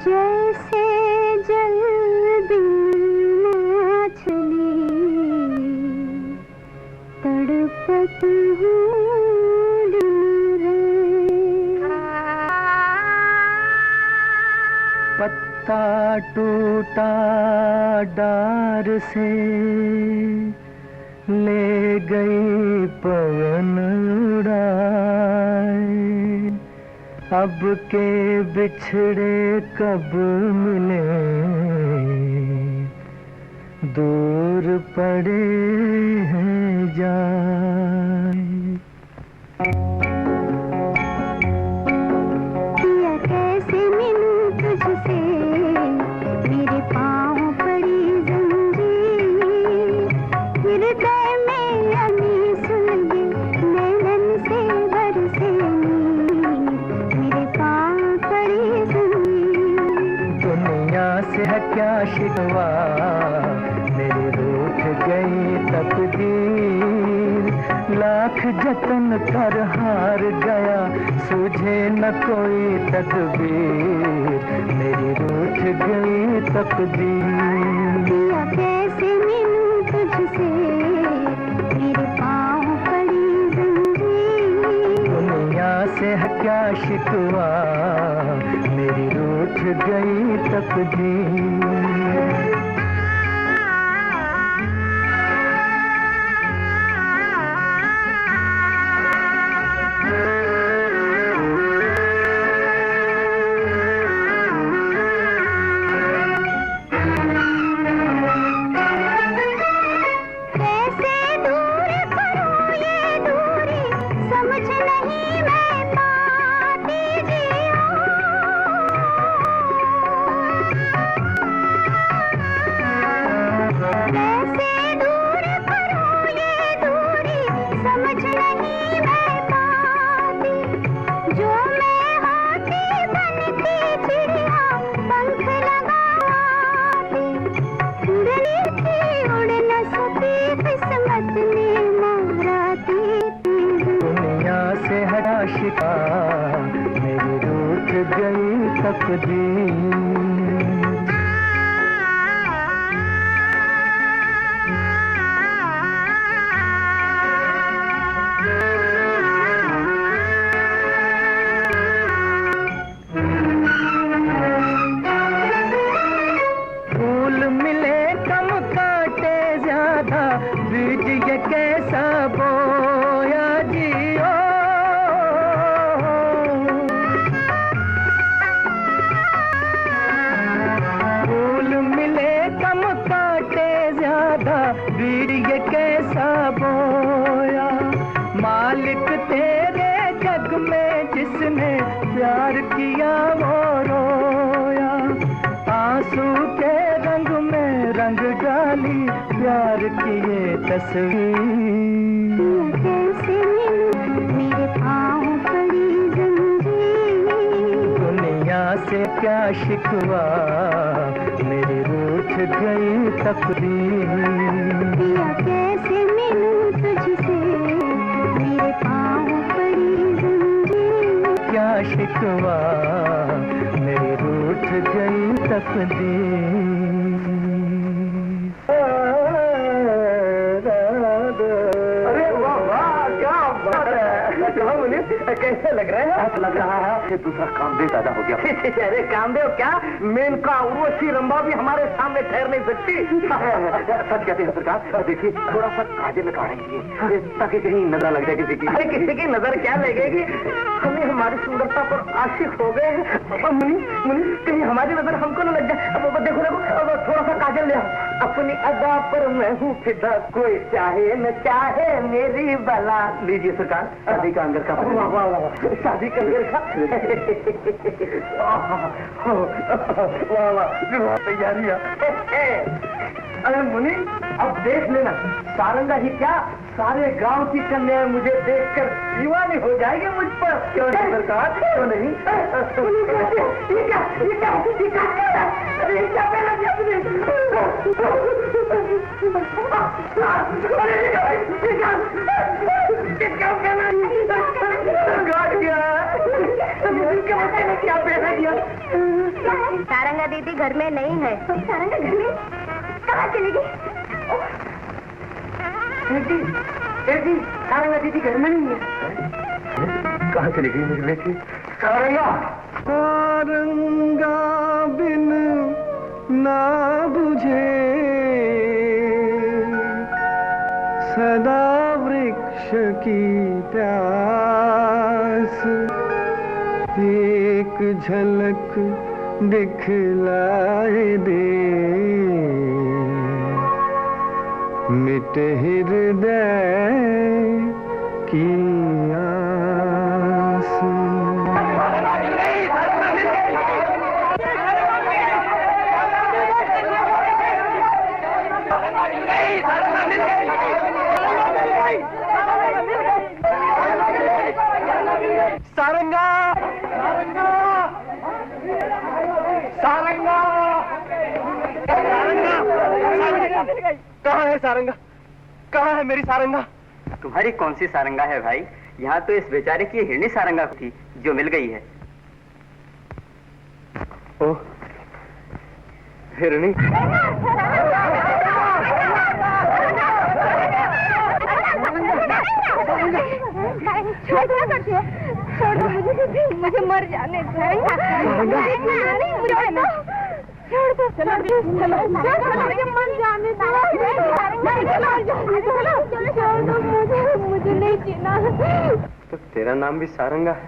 Speaker 2: जैसे जल बिन मछली तड़पत हूँ दिन रात।
Speaker 5: पत्ता टूटा डार से ले गई पवन उड़ाए, अब के बिछड़े कब मिले, दूर पड़े हैं जाए।
Speaker 2: पिया कैसे मिलूं तुझसे, मेरे पाँव पड़ी जंजीर, हृदय में अमी सुलगे, नैनन से बरसे
Speaker 5: से है क्या शिकवा, मेरी रूठ गई तकदीर, लाख जतन कर हार गया, सूझे न कोई तकदीर, मेरी रूठ गई तकदीर।
Speaker 2: पिया कैसे मिलूं तुझसे, मेरे पाँव पड़ी जंजीर,
Speaker 5: दुनिया से है क्या शिकवा, मेरी रूठ गई तकदीर। आशिका मेरी रूठ गई तकदीर। फूल मिले कम काटे ज्यादा, बीज ये कैसा बोया जियो। फूल मिले कम काटे ज्यादा, बीज ये कैसा बोया। मालिक तेरे जग में जिसने प्यार किया वो रोया। आंसू के रंग में रंग डाली प्यार की ये तस्वीर।
Speaker 2: कैसे मेरे पाँव पड़ी जंजीर।
Speaker 5: दुनिया से क्या शिकवा, मेरी रूह रूठ गई तकदीर।
Speaker 7: पिया कैसे मिलूं तुझसे, मेरे पाँव पड़ी जंजीर।
Speaker 5: क्या शिकवा मेरी रूठ गई तकदीर।
Speaker 1: अरे वाह वाह, क्या बात है। कैसे लग रहा है? लग रहा है दूसरा कामदेव पैदा हो गया। अरे कामदेव क्या, मेनका उर्वशी रंभा भी हमारे सामने ठहर नहीं सकती। सच कहते हैं सरकार, देखिए थोड़ा सा काजल लगाएंगे ताकि कहीं नजर लग जाए किसी की। अरे किसी की नजर क्या लगेगी, हमें हमारी सुंदरता पर आशिक हो गए। मुनि कहीं हमारी नजर हमको न लग जाए। अब देखो देखो, अब थोड़ा सा काजल ले आओ। अपनी अदा पर मैं हूँ फिदा, कोई चाहे न चाहे मेरी बला। लीजिए सरकार, शादी का अंगर का। वाह वाह वाह, शादी का अंगर का। वाह वाह, तैयारियां। अरे मुनि, अब देख लेना, सारंगा ही क्या सारे गांव की कन्याएं मुझे देखकर दीवानी हो जाएगी मुझ पर। क्यों नहीं सरकार, क्यों नहीं? ये क्या अरे ये क्या पहना दिया तुमने? क्या पहना दिया?
Speaker 2: सारंगा दीदी घर में नहीं है। सारंगा घर में कहाँ चली गई?
Speaker 1: जी, सारंगा दीदी घर में नहीं है। कहाँ चली गई मेरी बेटी? सारंगा बिन ना बुझे सदा वृक्ष की प्यास, एक झलक दिखलाए दे मिट हृदय की आस। सारंगा सारंगा सारंगा कहाँ है सारंगा? कहाँ है मेरी सारंगा?
Speaker 8: तुम्हारी कौन सी सारंगा है भाई? यहाँ तो इस बेचारे की हिरणी सारंगा थी जो मिल गई है।
Speaker 1: ओ हिरणी,
Speaker 2: छोड़ दो मुझे मर जाने दो। छोड़ दो, चलो मुझे मर जाने दो। मुझे नहीं जीना।
Speaker 1: तो तेरा नाम भी सारंगा है?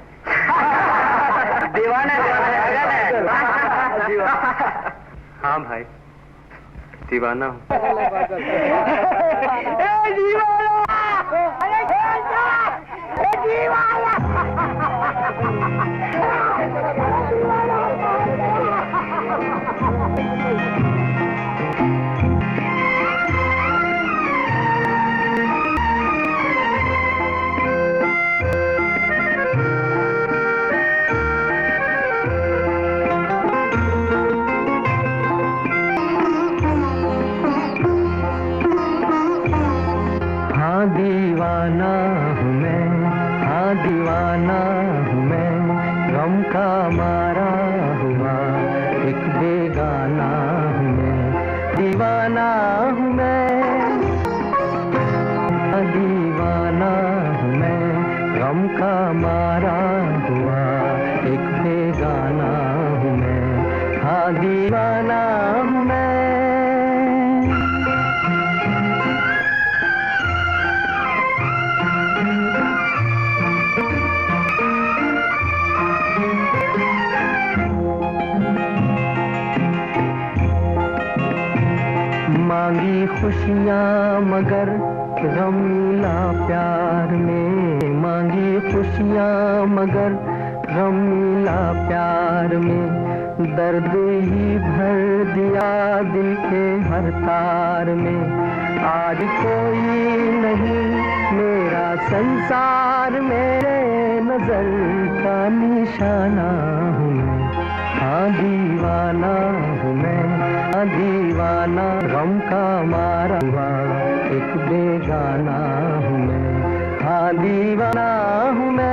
Speaker 8: दीवाना
Speaker 1: हाँ भाई, दीवाना हूँ।
Speaker 5: दीवाना हूँ मैं, हाँ दीवाना हूँ मैं, गम का मारा हुआ एक बेगाना हूँ मैं। दीवाना हूँ मैं, हाँ दीवाना हूँ मैं, गम का मारा हुआ एक बेगाना हूँ मैं। हाँ दीवाना हूँ मैं। मांगी खुशियाँ मगर गम मिला प्यार में, मांगी खुशियाँ मगर गम मिला प्यार में। दर्द ही भर दिया दिल के हर तार में। आज कोई नहीं मेरा संसार, मेरे नजर का निशाना हूँ मैं। हाँ दीवाना हूँ मैं। हाँ दीवाना गम का मारा हुआ एक बेगाना हूँ मैं, हाँ दीवाना हूँ मैं।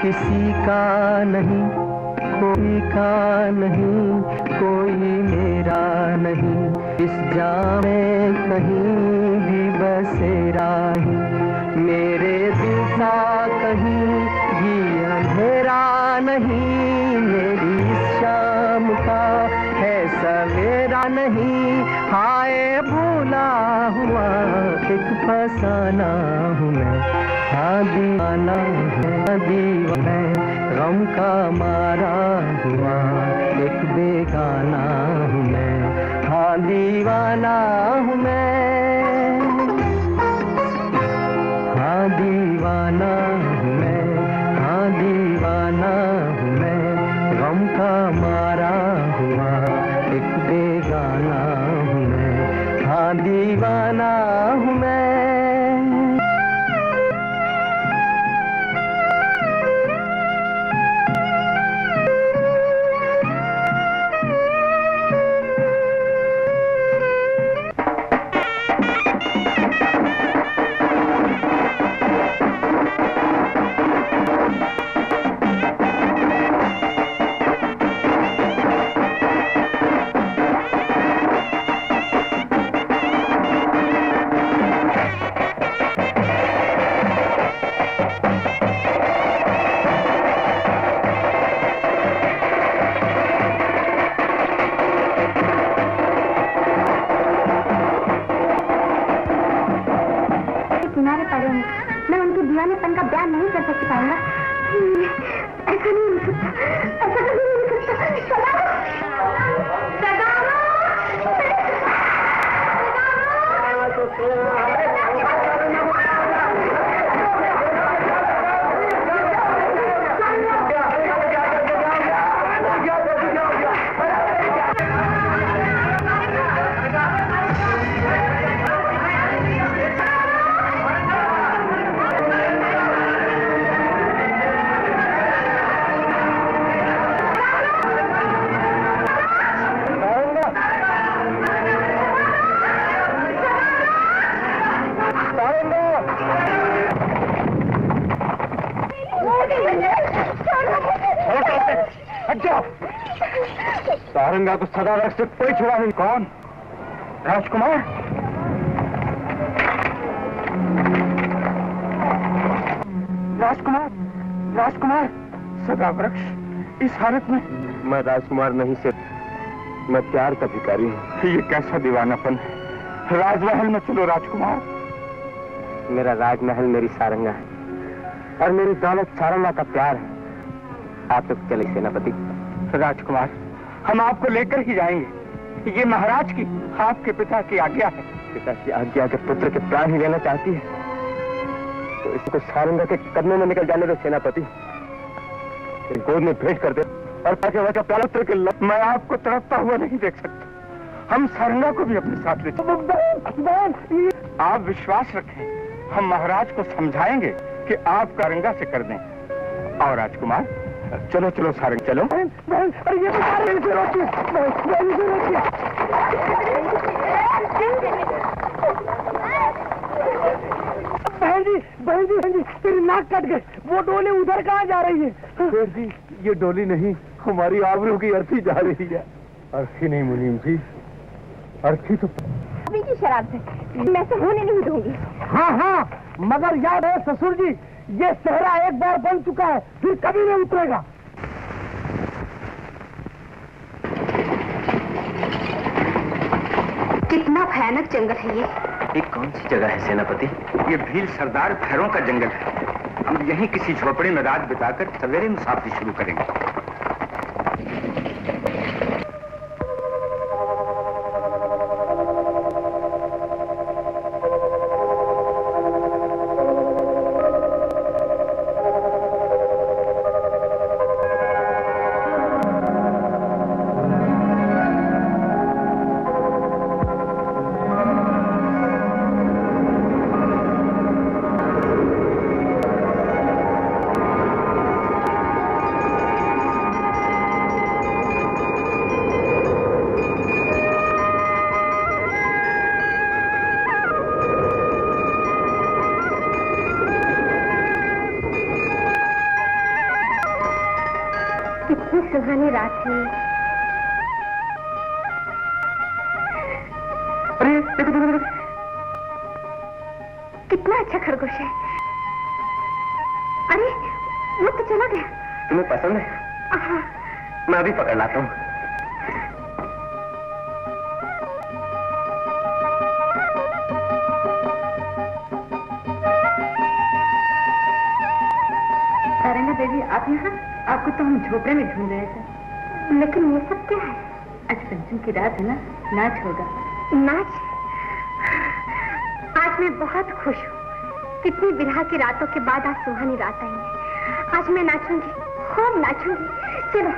Speaker 5: किसी का नहीं, कोई का नहीं, कोई मेरा नहीं, इस जाम में कहीं भी बसेरा ही, मेरे दिल सा कहीं भी अंधेरा नहीं, मेरी इस शाम का है सवेरा नहीं, हाय भूला हुआ एक फसाना हूँ मैं, हाँ दीवाना है दीवाना, गम का मारा हुआ एक बेगाना हूँ मैं, हाँ दीवाना हूँ मैं, हाँ दीवाना हूँ मैं, हाँ दीवाना हूँ मैं, गम का मारा हुआ एक बेगाना हूँ मैं, हाँ दीवाना हूँ मैं।
Speaker 2: मैं उनके दीवानेपन का बयान नहीं कर सकती पाऊंगा। ऐसा नहीं हो सकता, ऐसा कभी नहीं हो सकता।
Speaker 1: सारंगा को सदा रख से कोई छुड़ा नहीं। कौन? राजकुमार? राजकुमार, राजकुमार, सदा वृक्ष इस हालत में? मैं राजकुमार नहीं से, मैं प्यार का भिखारी हूँ। ये कैसा दीवानापन है? राजमहल में चलो राजकुमार। मेरा राजमहल मेरी सारंगा है और मेरी दौलत सारंगा का प्यार है। आप लोग चले सेनापति। राजकुमार, हम आपको लेकर ही जाएंगे। ये महाराज की, आपके पिता की आज्ञा है। पिता की आज्ञा के पुत्र के प्राण ही लेना चाहती है तो इसको सारंगा के कदमों में निकल जाने दो सेनापति। गोद में भेंट कर दे और वजह प्याला पुत्र के लत। मैं आपको तड़पता हुआ नहीं देख सकता। हम सारंगा को भी अपने साथ ले चलें। आप विश्वास रखें, हम महाराज को समझाएंगे कि आप सारंगा से कर दें। और राजकुमार, चलो चलो सारंग चलो। अरे ये बहन जी तेरी नाक कट गई। वो डोली उधर कहाँ जा रही है? शेर जी, ये डोली नहीं, हमारी आबरू की अर्थी जा रही है। अर्थी नहीं मुनीम जी, अर्थी तो
Speaker 2: अभी की शराब से मैं से होने नहीं दूंगी।
Speaker 1: हाँ हाँ, मगर याद है ससुर जी, ये सहरा एक बार बन चुका है, फिर कभी नहीं उतरेगा।
Speaker 2: कितना भयानक जंगल है ये।
Speaker 3: कौन सी जगह है सेनापति? ये भील सरदार भैरों का जंगल है। हम यहीं किसी झोपड़े में रात बिताकर सवेरे मुसाफरी शुरू करेंगे।
Speaker 2: कितनी सुहानी रात थी।
Speaker 1: अरे देखो देखो देखो,
Speaker 2: कितना अच्छा खरगोश है। अरे वो तो चला गया।
Speaker 1: तुम्हें पसंद है?
Speaker 2: हाँ।
Speaker 1: मैं अभी पकड़ लाता हूँ।
Speaker 6: सारंगा देवी, आप यहाँ? आपको तो हम झोपड़े में ढूंढ रहे थे।
Speaker 2: लेकिन ये सब क्या है?
Speaker 6: आज पंचम की रात है ना, नाच होगा।
Speaker 2: नाच? आज मैं बहुत खुश हूँ। कितनी विरह की रातों के बाद आज सुहानी रात आई है। आज मैं नाचूंगी, खूब नाचूंगी। चलो।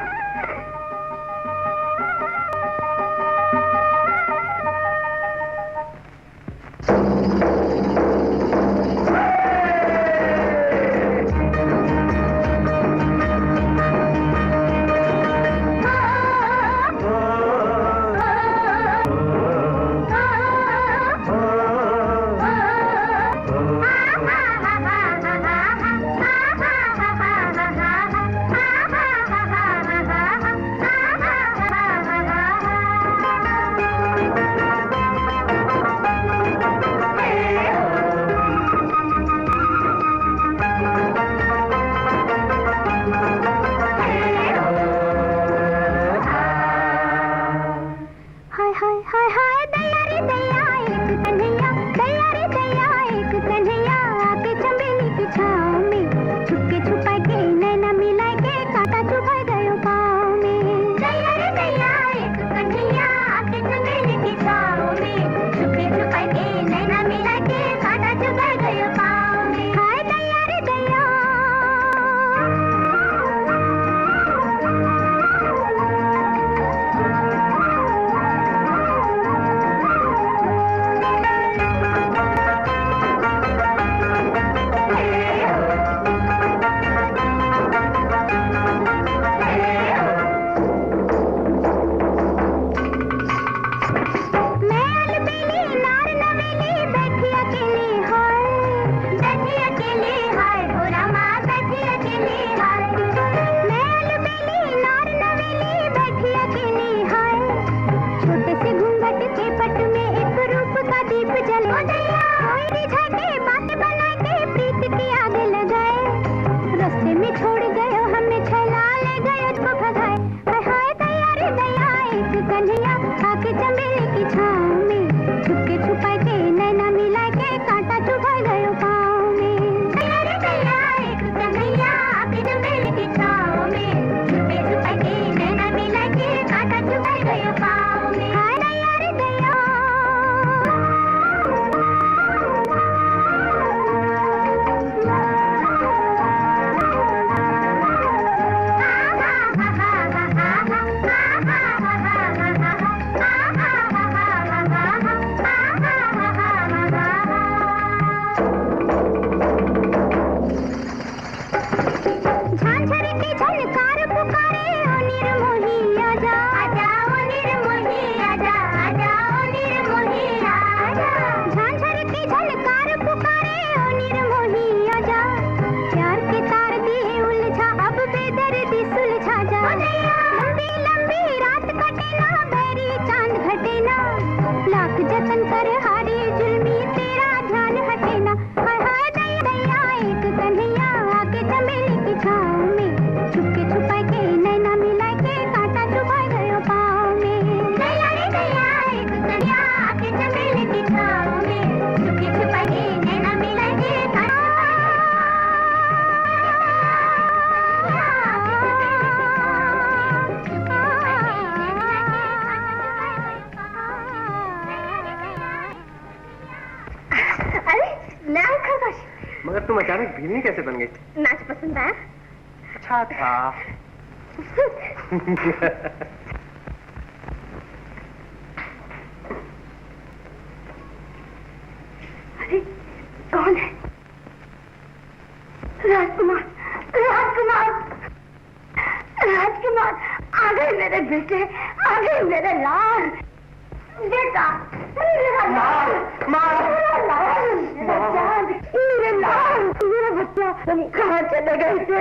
Speaker 1: मगर तुम अचानक भीनी कैसे बन गई?
Speaker 2: नाच पसंद आया?
Speaker 1: अच्छा था।
Speaker 2: अरे कौन है? राजकुमार, राजकुमार, राजकुमार, आ गए मेरे बेटे, आ गए मेरे लाल बेटा, मेरा लाल, मेरा लाल, मेरा जान, मेरे लाल, मेरा बच्चा। तुम कहाँ चले गए थे?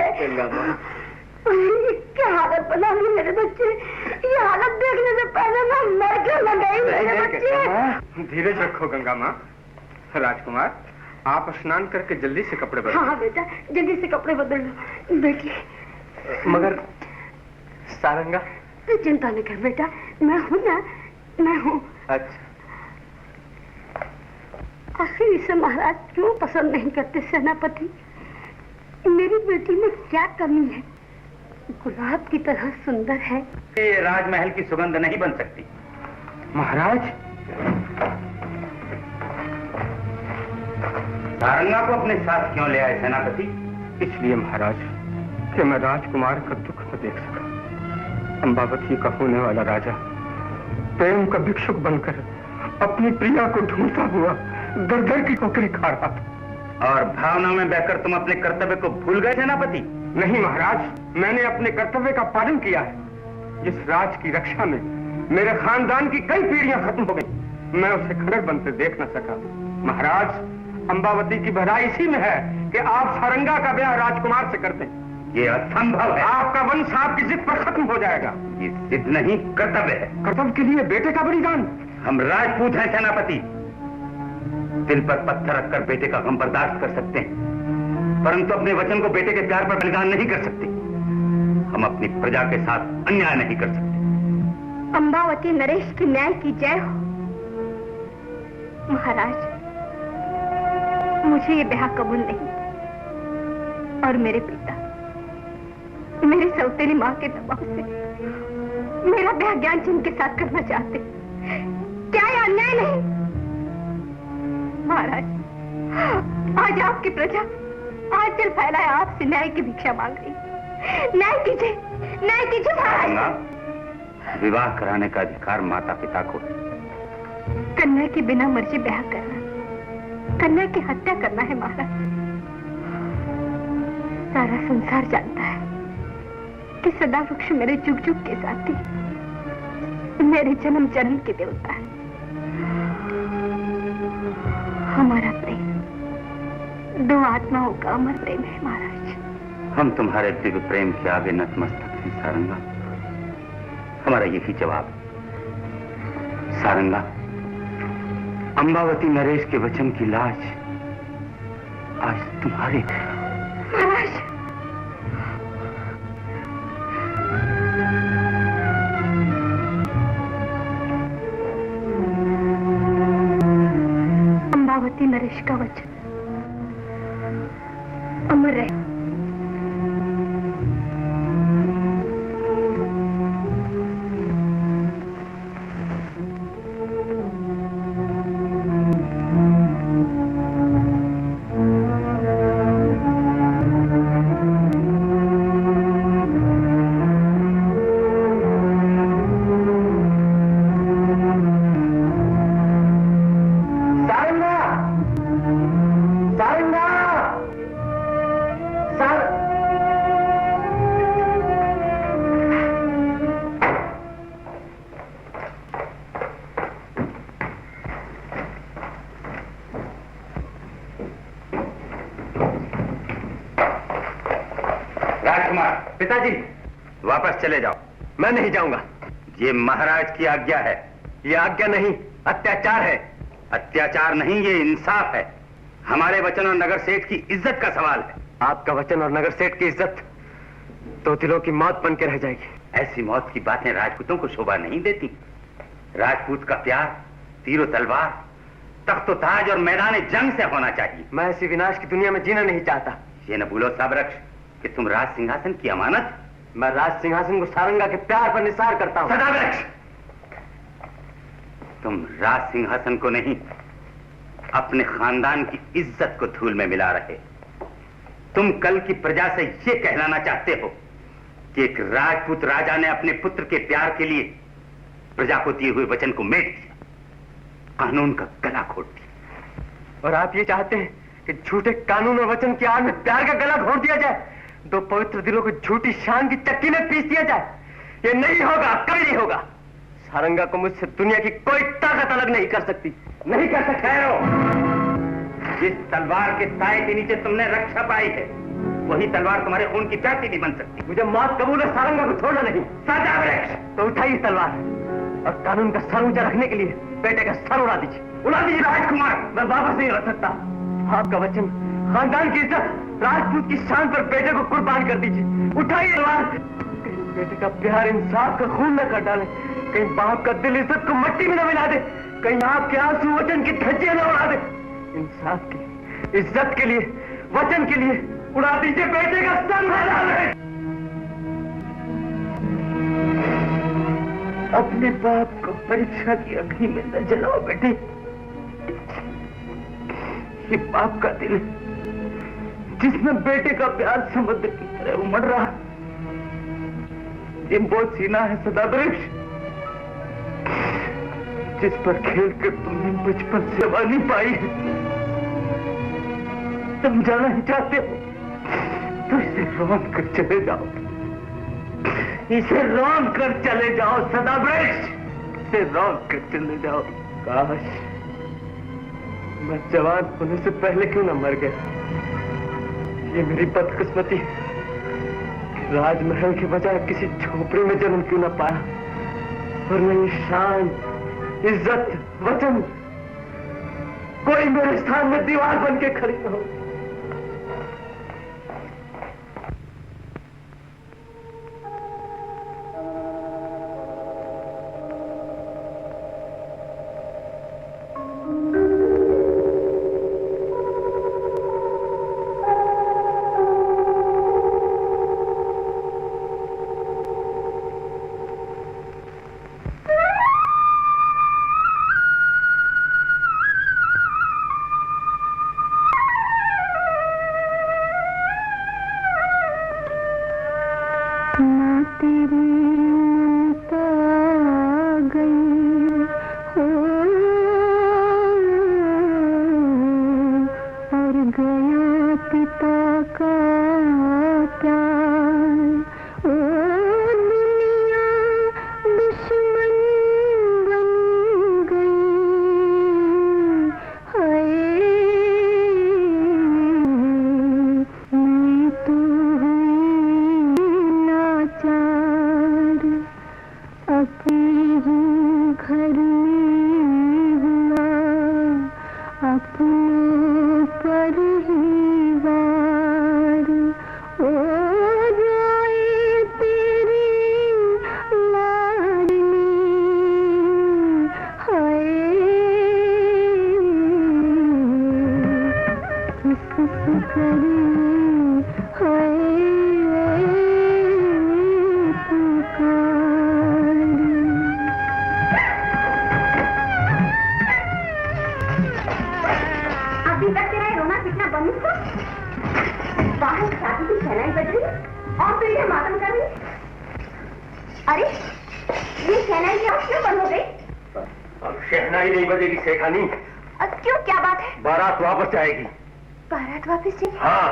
Speaker 2: क्या हालत बना ली मेरे बच्चे। ये हालत देखने से पहले मैं मर के न गई मेरे बच्चे।
Speaker 1: धीरज रखो गंगा माँ। राजकुमार, आप स्नान करके जल्दी से कपड़े बदलो।
Speaker 2: हाँ बेटा, जल्दी से कपड़े बदल लो बेटी।
Speaker 1: मगर सारंगा?
Speaker 2: चिंता नहीं कर बेटा, मैं हूँ ना, मैं हूँ।
Speaker 1: अच्छा,
Speaker 2: आखिर इसे महाराज क्यों पसंद नहीं करते सेनापति? मेरी बेटी में क्या कमी है? गुलाब की तरह सुंदर है।
Speaker 3: ये राजमहल की सुगंध नहीं बन सकती।
Speaker 1: महाराज,
Speaker 3: सारंगा को अपने साथ क्यों ले आए सेनापति?
Speaker 1: इसलिए महाराज कि मैं राजकुमार का दुख न देख सका। अंबावती का होने वाला राजा प्रेम का भिक्षुक बनकर अपनी प्रिया को ढूंढता हुआ दर दर की ठोकरें खा रहा था।
Speaker 3: और भावना में बहकर तुम अपने कर्तव्य को भूल गए सेनापति?
Speaker 1: नहीं महाराज, मैंने अपने कर्तव्य का पालन किया है। जिस राज की रक्षा में मेरे खानदान की कई पीढ़ियां खत्म हो गई, मैं उसे खंडर बनते देख न सका। महाराज, अंबावती की भलाई इसी में है कि आप सारंगा का ब्याह राजकुमार से कर दें।
Speaker 3: ये असंभव है।
Speaker 1: आपका वंश आपकी जिद पर खत्म हो जाएगा।
Speaker 3: ये जिद नहीं, कर्तव्य है।
Speaker 1: कर्तव्य के लिए बेटे का बलिदान।
Speaker 3: हम राजपूत हैं सेनापति। दिल पर पत्थर रखकर बेटे का गम बर्दाश्त कर सकते हैं, परंतु अपने वचन को बेटे के प्यार पर बलिदान नहीं कर सकते। हम अपनी प्रजा के साथ अन्याय नहीं कर सकते।
Speaker 2: अंबावती नरेश की न्याय की जय हो। महाराज, मुझे ये ब्याह कबूल नहीं, और मेरे पिता मेरी सौतेली माँ के दबाव से मेरा ब्याह ज्ञानचंद के साथ करना चाहते। क्या ये अन्याय नहीं? महाराज, आज आपकी प्रजा आंचल फैलाए आपसे न्याय की भिक्षा मांग रही। न्याय कीजिए, न्याय कीजिए महाराज।
Speaker 3: विवाह कराने का अधिकार माता पिता को।
Speaker 2: कन्या की बिना मर्जी ब्याह करना कन्या की हत्या करना है महाराज। सारा संसार जानता है कि सदा वृक्ष मेरे जुग जुग के साथी, मेरे जन्म जन्म के देवता है। हमारा प्रेम दो आत्माओं का अमर प्रेम है महाराज।
Speaker 3: हम तुम्हारे दिव्य प्रेम के आगे नतमस्तक हैं सारंगा। हमारा यही जवाब। सारंगा, अंबावती नरेश के वचन की लाज आज तुम्हारे।
Speaker 2: महाराज, अंबावती नरेश का वचन अमर रहे।
Speaker 3: पिताजी, वापस चले जाओ।
Speaker 1: मैं नहीं जाऊंगा।
Speaker 3: ये महाराज की आज्ञा है।
Speaker 1: ये आज्ञा नहीं, अत्याचार है।
Speaker 3: अत्याचार नहीं, ये इंसाफ है। हमारे वचन और नगर सेठ की इज्जत का सवाल है।
Speaker 1: आपका वचन और नगर सेठ की इज्जत तो दिलों की मौत बन के रह जाएगी।
Speaker 3: ऐसी मौत की बातें राजपूतों को शोभा नहीं देती। राजपूत का प्यार तीरों तलवार, तख्तो ताज और मैदान जंग से होना चाहिए।
Speaker 1: मैं ऐसी विनाश की दुनिया में जीना नहीं चाहता।
Speaker 3: ये न भूलो साबरक्ष कि तुम राज सिंहासन की अमानत।
Speaker 1: मैं राज सिंहासन को सारंगा के प्यार पर निसार करता हूँ।
Speaker 3: सदावृक्ष, तुम राज सिंहासन को नहीं, अपने खानदान की इज्जत को धूल में मिला रहे। तुम कल की प्रजा से ये कहलाना चाहते हो कि एक राजपूत राजा ने अपने पुत्र के प्यार के लिए प्रजा को दिए हुए वचन को मेट दिया, कानून का गला घोट दिया।
Speaker 1: और आप ये चाहते हैं कि झूठे कानून और वचन की आड़ में प्यार का गला घोट दिया जाए, दो पवित्र दिलों को झूठी शान की चक्की में पीस दिया जाए? ये नहीं होगा, कभी नहीं होगा। सारंगा को मुझसे दुनिया की कोई ताकत अलग नहीं कर सकती।
Speaker 3: नहीं कर सकते हो। जिस तलवार के साए के नीचे तुमने रक्षा पाई है, वही तलवार तुम्हारे खून की प्यासी भी बन सकती।
Speaker 1: मुझे मौत कबूल है, सारंगा को छोड़ना नहीं।
Speaker 3: सदा वृक्ष।
Speaker 1: तो उठाइए तलवार और कानून का सर ऊंचा रखने के लिए बेटे का सर उड़ा दीजिए।
Speaker 3: उड़ा दीजिए राजकुमार।
Speaker 1: मैं वापस नहीं रख सकता। आपका वचन, खानदान की इज्जत, राजपूत की शान पर बेटे को कुर्बान कर दीजिए। उठाइए तलवार। कहीं बेटे का प्यार इंसाफ का खून न कर डाले, कहीं बाप का दिल इज्जत को मिट्टी में न मिला दे, कहीं आपके आंसू वचन की धज्जियां न उड़ा दे। इंसाफ के, इज्जत के लिए, वचन के लिए उड़ा दीजिए बेटे का सर न डाले। अपने बाप को परीक्षा की अग्नि में न जलाओ बेटे। ये बाप का दिल जिसमें बेटे का प्यार समुद्र की तरह उमड़ रहा, ये वो सीना है सदा वृक्ष जिस पर खेल कर तुमने बचपन से जवानी पाई है। तुम जाना ही चाहते हो तो इसे रोन कर चले जाओ, इसे रोन कर चले जाओ सदा वृक्ष, इसे रोन कर चले जाओ। काश मैं जवान होने से पहले क्यों न मर गया। ये मेरी बदकिस्मती, राजमहल के बजाय किसी झोपड़ी में जन्म क्यों न पाया, वरना ये शान, इज्जत, वचन कोई मेरे स्थान में दीवार बन के खड़ी न हो।
Speaker 2: क्यों, क्या बात है?
Speaker 1: बारात वापस जाएगी।
Speaker 2: बारात वापस जाएगी?
Speaker 1: हाँ,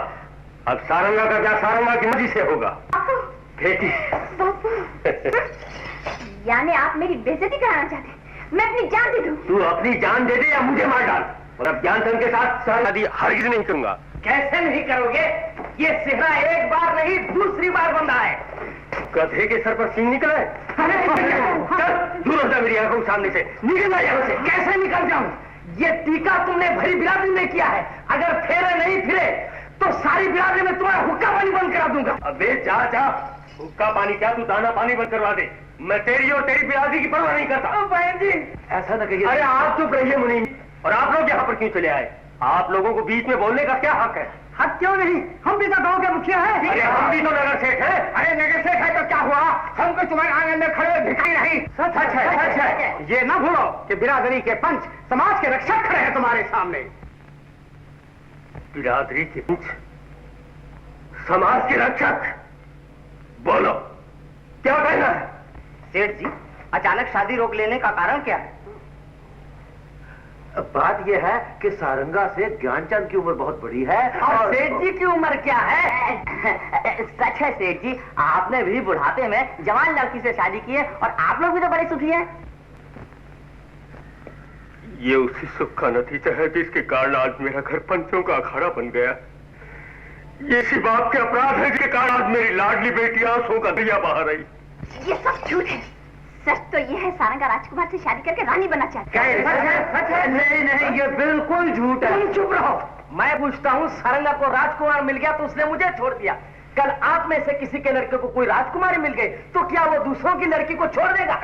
Speaker 1: अब सारंगा का ब्याह सारंगा की मर्जी से होगा। बेटी।
Speaker 2: बापू। यानी आप मेरी बेइज्जती कराना चाहते हैं? मैं अपनी जान दे दूं?
Speaker 1: तू अपनी जान दे दे या मुझे मार डाल, और अब ज्ञानचंद के साथ शादी हरगिज नहीं करूंगा।
Speaker 3: कैसे नहीं करोगे? ये सेहरा एक बार नहीं दूसरी बार बंधा है।
Speaker 1: गधे के सर पर सींग निकला है। दूर हो जा मेरी आंखों के सामने से, निकल जा यहाँ से।
Speaker 3: कैसे निकल जाऊं? ये टीका तुमने भरी बिरादरी में किया है, अगर फेरे नहीं फिरे तो सारी बिरादरी में तुम्हारा हुक्का पानी बंद करा दूंगा।
Speaker 1: अबे जा जा, हुक्का पानी क्या, तू दाना पानी बंद करवा दे। मैं तेरी और तेरी बिरादरी की परवाह नहीं करता।
Speaker 3: बहन जी
Speaker 1: ऐसा न कहिए। अरे आप चुप रहिए मुनीम। और आप लोग यहाँ पर क्यों चले आए? आप लोगों को बीच में बोलने का क्या हक है?
Speaker 3: हक क्यों नहीं? हम भी तो गांव के मुखिया हैं।
Speaker 1: अरे हम भी तो नगर सेठ हैं।
Speaker 3: अरे नगर सेठ है तो क्या हुआ? हम तो तुम्हारे आंगन में खड़े भिखारी नहीं।
Speaker 1: सच है, सच है।
Speaker 3: ये ना भूलो कि बिरादरी के पंच समाज के रक्षक खड़े हैं तुम्हारे सामने।
Speaker 1: बिरादरी के पंच, समाज के रक्षक? बोलो क्या कहना है?
Speaker 8: सेठ जी, अचानक शादी रोक लेने का कारण क्या है?
Speaker 1: बात यह है कि सारंगा से ज्ञानचंद की उम्र बहुत बड़ी है।
Speaker 8: और सेठ जी की उम्र क्या है? सच है सेठ जी, आपने भी बुढ़ापे में जवान लड़की से शादी की है और आप लोग भी तो बड़े सुखी हैं।
Speaker 1: ये उसी सुख का नतीजा है जिसके कारण आज मेरा घर पंचों का अखाड़ा बन गया। ये इसी बाप के अपराध है जिसके कारण आज मेरी लाडली बेटी आंसू का दरिया बहा रही।
Speaker 2: ये सब झूठ है। सच तो ये है सारंगा राजकुमार से शादी करके रानी बनना चाहता है।
Speaker 1: सच है? नहीं नहीं, ये बिल्कुल झूठ है।
Speaker 8: चुप रहो। मैं पूछता हूँ, सारंगा को राजकुमार मिल गया तो उसने मुझे छोड़ दिया। कल आप में से किसी के लड़के को कोई राजकुमारी मिल गई तो क्या वो दूसरों की लड़की को छोड़ देगा?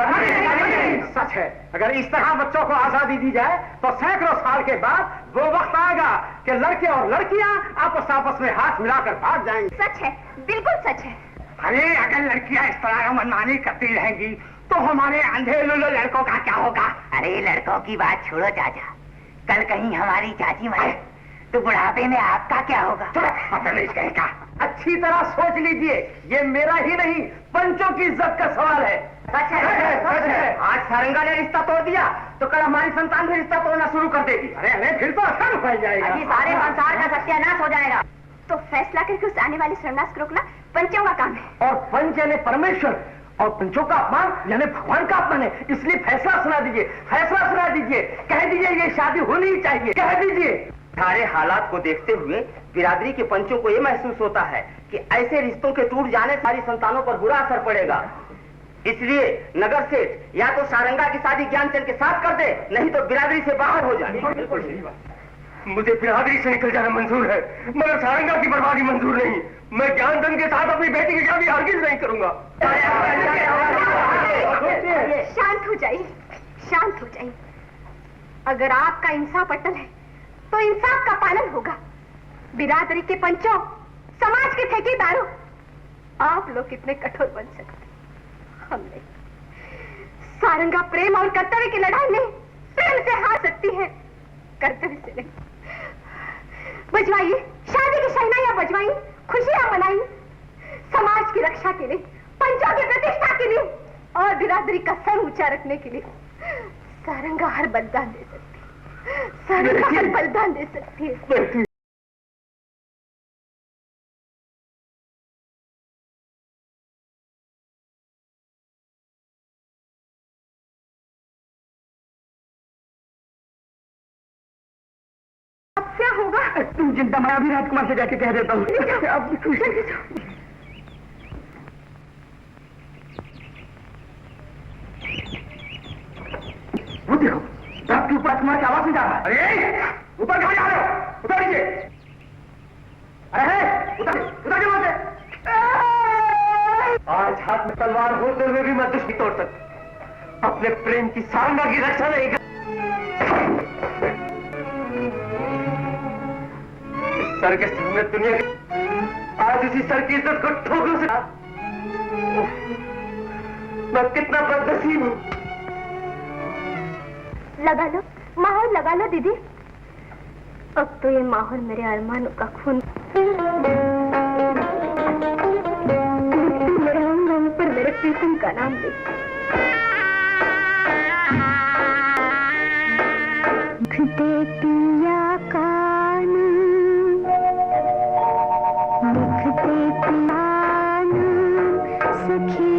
Speaker 1: सच है। अगर इस तरह बच्चों को आजादी दी जाए तो सैकड़ों साल के बाद वो वक्त आएगा कि लड़के और लड़कियां आपस में हाथ मिलाकर भाग जाएंगे।
Speaker 2: सच है, बिल्कुल सच है।
Speaker 1: अरे अगर लड़कियां इस तरह का मनमानी करती रहेंगी तो हमारे अंधे लुल्लू लड़कों का क्या होगा?
Speaker 8: अरे लड़कों की बात छोड़ो चाचा, कल कहीं हमारी चाची मरे तो बुढ़ापे में आपका क्या होगा?
Speaker 1: कहेगा। अच्छी तरह सोच लीजिए, ये मेरा ही नहीं पंचों की इज्जत का सवाल है।
Speaker 8: सच है,
Speaker 1: सच है।
Speaker 8: आज सारंगा ने रिश्ता तोड़ दिया तो कल हमारी संतान भी रिश्ता तोड़ना शुरू कर देगी।
Speaker 1: अरे फिर तो असर फैल जाएगा।
Speaker 8: अभी सारे संसार का सत्यानाश हो जाएगा।
Speaker 2: तो फैसला करके उस आने वाले सर्वनाश को रोकना पंचों का काम है।
Speaker 1: और पंच यानी परमेश्वर और पंचों का अपमान यानी भगवान का अपमान है। इसलिए फैसला सुना दीजिए, फैसला सुना दीजिए। कह दीजिए ये शादी होनी ही चाहिए, कह दीजिए।
Speaker 8: सारे हालात को देखते हुए बिरादरी के पंचों को यह महसूस होता है कि ऐसे रिश्तों के टूट जाने सारी संतानों पर बुरा असर पड़ेगा। इसलिए नगर सेठ या तो सारंगा की शादी ज्ञानचंद के साथ कर दे, नहीं तो बिरादरी से बाहर हो जाए।
Speaker 1: बिल्कुल सही बात। मुझे बिरादरी से निकल जाना मंजूर है मगर सारंगा की बर्बादी मंजूर नहीं। मैं ज्ञानचंद के साथ अपनी बेटी की शादी हरगिज नहीं करूंगा।
Speaker 2: शांत हो जाइए, शांत हो जाइए। अगर आपका इंसाफ अटल है तो इंसाफ का पालन होगा। बिरादरी के पंचों, समाज के ठेकेदारों, आप लोग कितने कठोर बन सकते, हम नहीं। सारंगा प्रेम और कर्तव्य की लड़ाई में प्रेम से हार सकती है, कर्तव्य से नहीं। बजवाइए, शादी की शहनाइयां बजवाइए, खुशियां मनाइए, समाज की रक्षा के लिए, पंचों की प्रतिष्ठा के लिए और बिरादरी का सर ऊंचा रखने के लिए सारंगा हर बलिदान दे सकती है। सारंगा हर बलिदान दे सकती है। क्या होगा?
Speaker 1: तुम चिंता, मैं अभी राजकुमार से जाके कह देता हूँ। अब वो देखो, ट्रक के ऊपर राजकुमार की आवाज नहीं जा रहा। अरे ऊपर कहाँ जा रहे हो? उतर लीजिए। अरे उतर वहां से। आज हाथ में तलवार होते हुए भी मैं दुश्मनी तोड़ सकता, अपने प्रेम की सारंगा की रक्षा नहीं कर। सर के सामने दुनिया की आज इसी सर की इज्जत को ठोकरों से मैं कितना बदनसीब हूँ।
Speaker 2: लगा लो माहौल, लगा लो दीदी। अब तो ये माहौल मेरे अरमानों का खून। मेरे अंगों पर मेरे प्रीतम का नाम लिख
Speaker 7: दे पिया का लिख दे पिया सखी,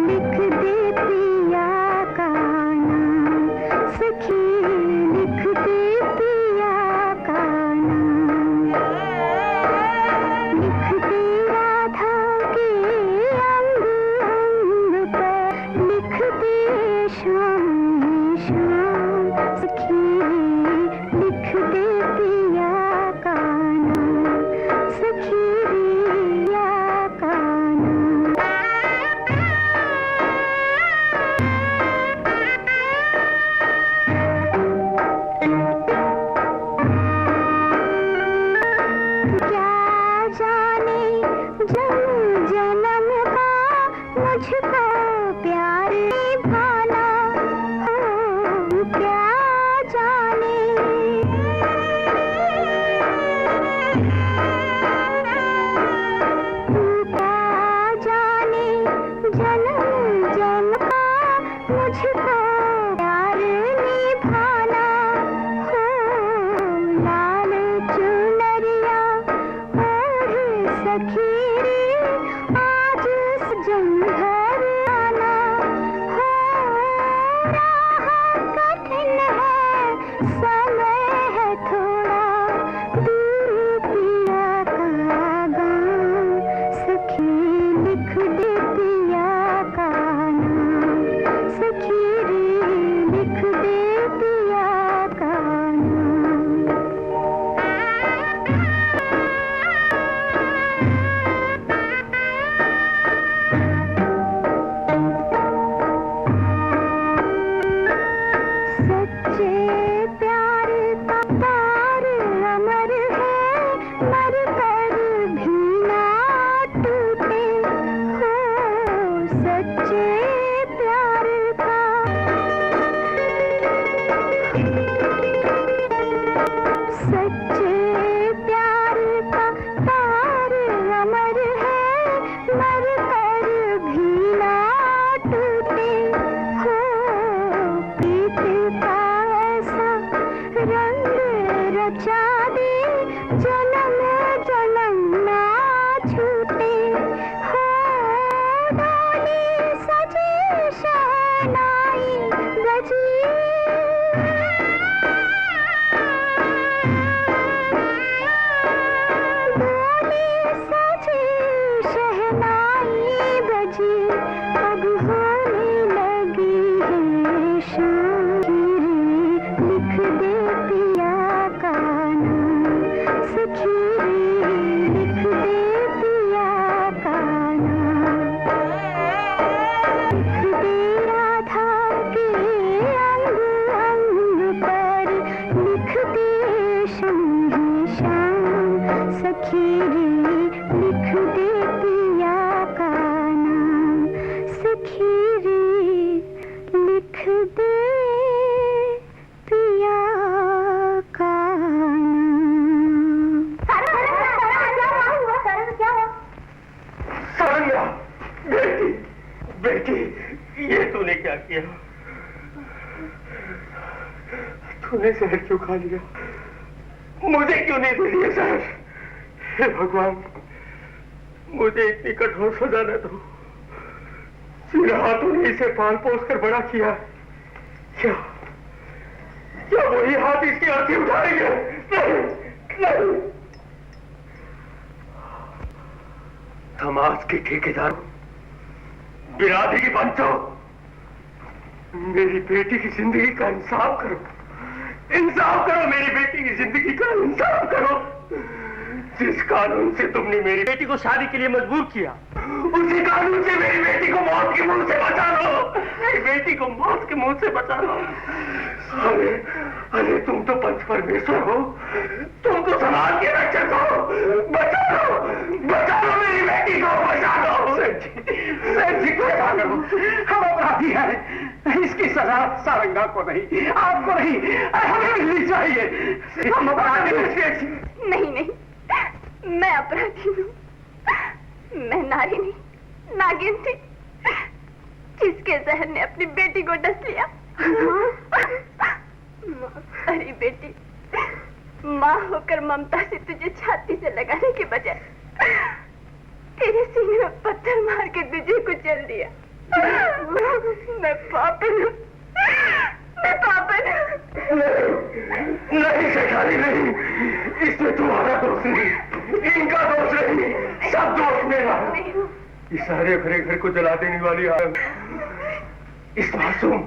Speaker 7: लिख दे पिया का नाम सखी, लिख दे पिया का नाम, लिख दे राधा के अंग अंग पर, लिख दे श्याम श्याम सखी, लिख
Speaker 1: बेटी, ये तूने क्या किया? तूने शहर क्यों खा लिया? मुझे क्यों नहीं दे दिया शहर? हे भगवान, मुझे इतनी कठोर सजा न दो। मेरे हाथों ने इसे पाल पोस कर बड़ा किया। क्या वही हाथ इसकी आंखें उठाएंगे? नहीं, नहीं। समाज के ठेकेदारों, बिरादरी पंचों, मेरी बेटी की जिंदगी का इंसाफ करो। इंसाफ करो, मेरी बेटी की जिंदगी का इंसाफ करो। जिस कानून से तुमने मेरी बेटी को शादी के लिए मजबूर किया, उसी कानून से मेरी बेटी को मौत के मुंह से बचा लो। मेरी बेटी को मौत के मुंह से बचा लो। अरे तुम तो पंच परमेश्वर हो, तुम तो समाज के रक्षक हो। बचा लो मेरी बेटी को, बचा लो। सेठ जी को बचा लो। हम अपराधी हैं, इसकी सजा सारंगा को नहीं, आपको नहीं, हमें मिलनी चाहिए। हम अपराधी हैं सेठ जी।
Speaker 2: नहीं, मैं अपराधी हूँ। मैं नारी नहीं, नागिन थी, जिसके जहर ने अपनी बेटी को डस लिया। अरे बेटी, माँ होकर ममता से तुझे छाती से लगाने के बजाय तेरे सीने में पत्थर मार के तुझे कुचल दिया। मैं पापन हूँ, मैं पापन हूँ।
Speaker 1: नहीं शेखारी, नहीं, इसमें तुम्हारा दोष नहीं, इनका दोष नहीं, सब दोष मेरा। इस हरे भरे घर को जला देने वाली आग, इस मासूम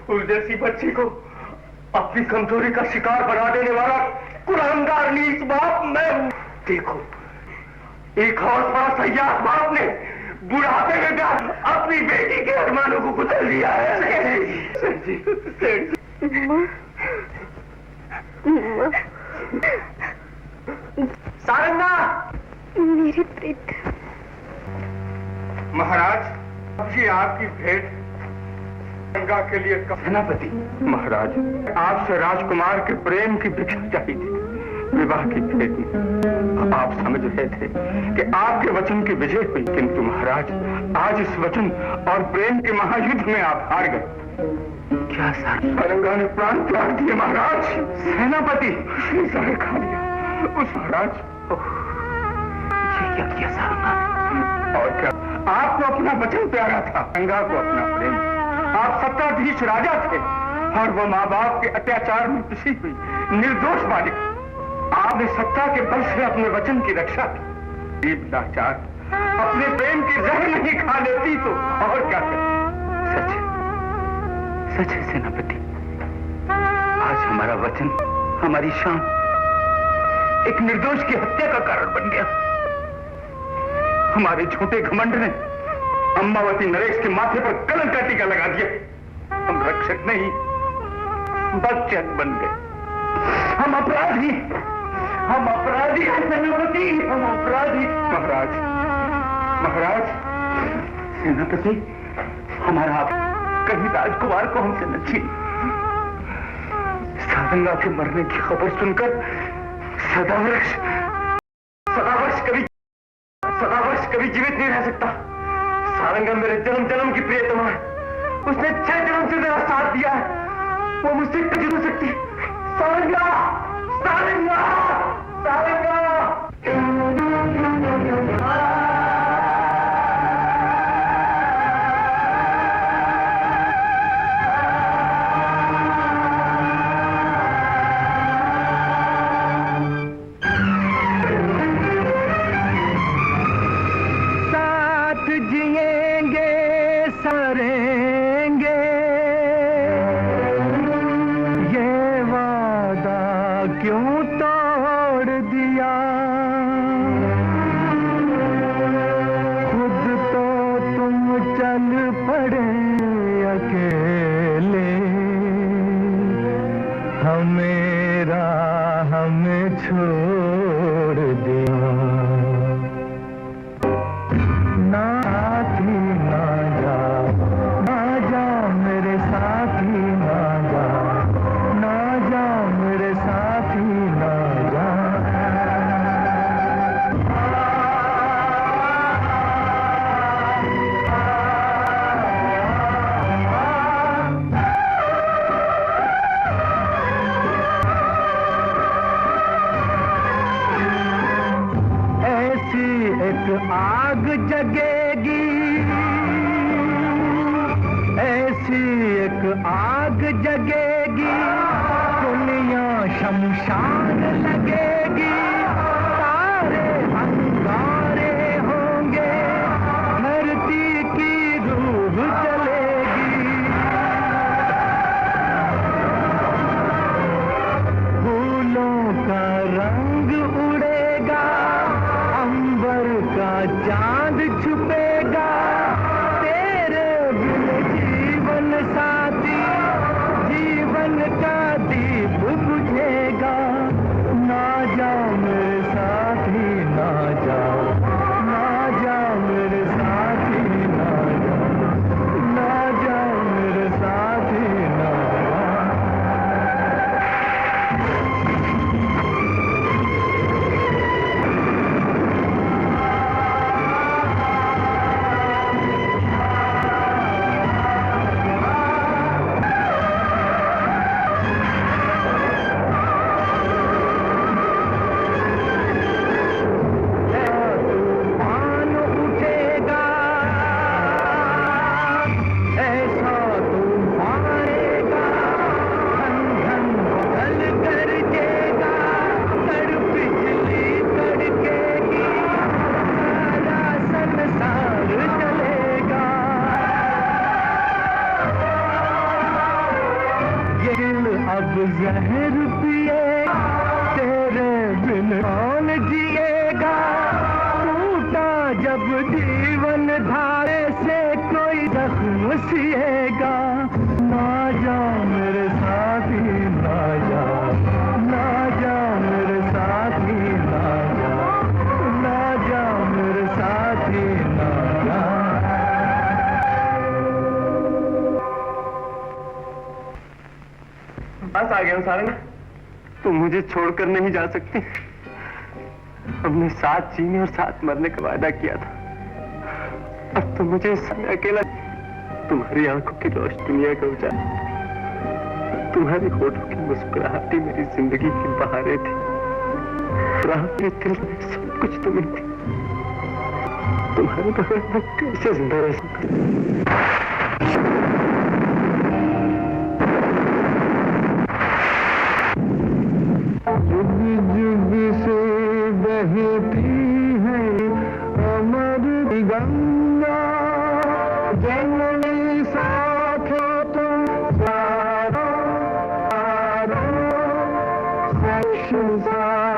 Speaker 1: फूल जैसी बच्ची को अपनी कमजोरी का शिकार बना देने वाला कुलांगार नीच बाप मैं हूं। देखो, एक और बड़ा सयाह बाप ने बुढ़ापे में अपनी बेटी के अरमानों को कुचल दिया है। सारंगा,
Speaker 2: मेरे प्रीत।
Speaker 1: महाराज, ये आपकी भेंट गंगा के लिए। सेनापति महाराज, आपसे राजकुमार के प्रेम की भिक्षा चाहिए थी, विवाह की भेंट में। आप समझ रहे थे कि आपके वचन की विजय हुई, किंतु महाराज आज इस वचन और प्रेम के महायुद्ध में आप हार गए। क्या सारंगा ने प्राण त्याग दिए महाराज? सेनापति, उसने जहर खा लिया। उस महाराज, ये क्या किया सारंगा? और क्या, आपको अपना वचन प्यारा था, गंगा को अपना प्रेम। आप सत्ताधीश राजा थे और वो माँ बाप के अत्याचार में पिसी हुई निर्दोष बालिका। आपने सत्ता के बल से अपने वचन की रक्षा की। लाचार अपने प्रेम की जहर नहीं खा लेती तो और क्या करती? सच है सेनापति, आज हमारा वचन, हमारी शान एक निर्दोष की हत्या का कारण बन गया। हमारे झूठे घमंड ने अम्बावती नरेश के माथे पर कलंक का टीका लगा दिया। हम रक्षक नहीं, बदचक बन गए। हम अपराधी हैं सेनापति, हम अपराधी। महाराज, सेनापति, हमारा आप कहीं राजकुमार को हमसे न छीन। सारंगा के मरने की खबर सुनकर सदावर्ष कभी जीवित नहीं रह सकता। सारंगा मेरे जन्म जन्म की प्रियतमा है, उसने 6 जन्म से मेरा साथ दिया है, वो मुझसे कभी हो सकती। सारंगा, सारंगा, सारंगा।
Speaker 5: एक आग जगेगी, ऐसी एक आग जगेगी, दुनिया शमशान लगेगी, तारे अंगारे होंगे, धरती की रूह चलेगी। फूलों का रंग उड़ेगा, अंबर का चांद छुपेगा, तेरे बिन जीवन साथी, जीवन का दीप बुझेगा। ना जा मेरे साथी ना जा, ना जा मेरे साथी ना जा, ना जा मेरे साथी ना जा। तूफान उठेगा, ऐसा तूफान आएगा, धन धन बदल गरजेगा, कर बिजली कड़केगी, सारा संसार जलेगा। ये दिल अब जहर पिएगा, तेरे बिन कौन जिएगा। टूटा जब जीवन धारे से कोई जख्म सिएगा। ना जा मेरे साथी ना जा, ना जा मेरे साथी ना जा, ना जा मेरे साथी ना जा।
Speaker 1: बस आ गया हूँ सारंगा, तुम मुझे छोड़कर नहीं जा सकती। हमने साथ जीने और साथ मरने का वादा किया था। अब तो मुझे इस समय अकेला, तुम्हारी आंखों की रोशनी दुनिया का उजाला, तुम्हारी होठों की मुस्कुराहट ही मेरी जिंदगी की बहारें थी। मेरे दिल में सब कुछ तुम्हें थी। तुम्हारे बगैर मैं कैसे जिंदा रह सकता। जुग जुग से बहती है अमर गंगा, जननी साथ तुम सारो, सारो, संसार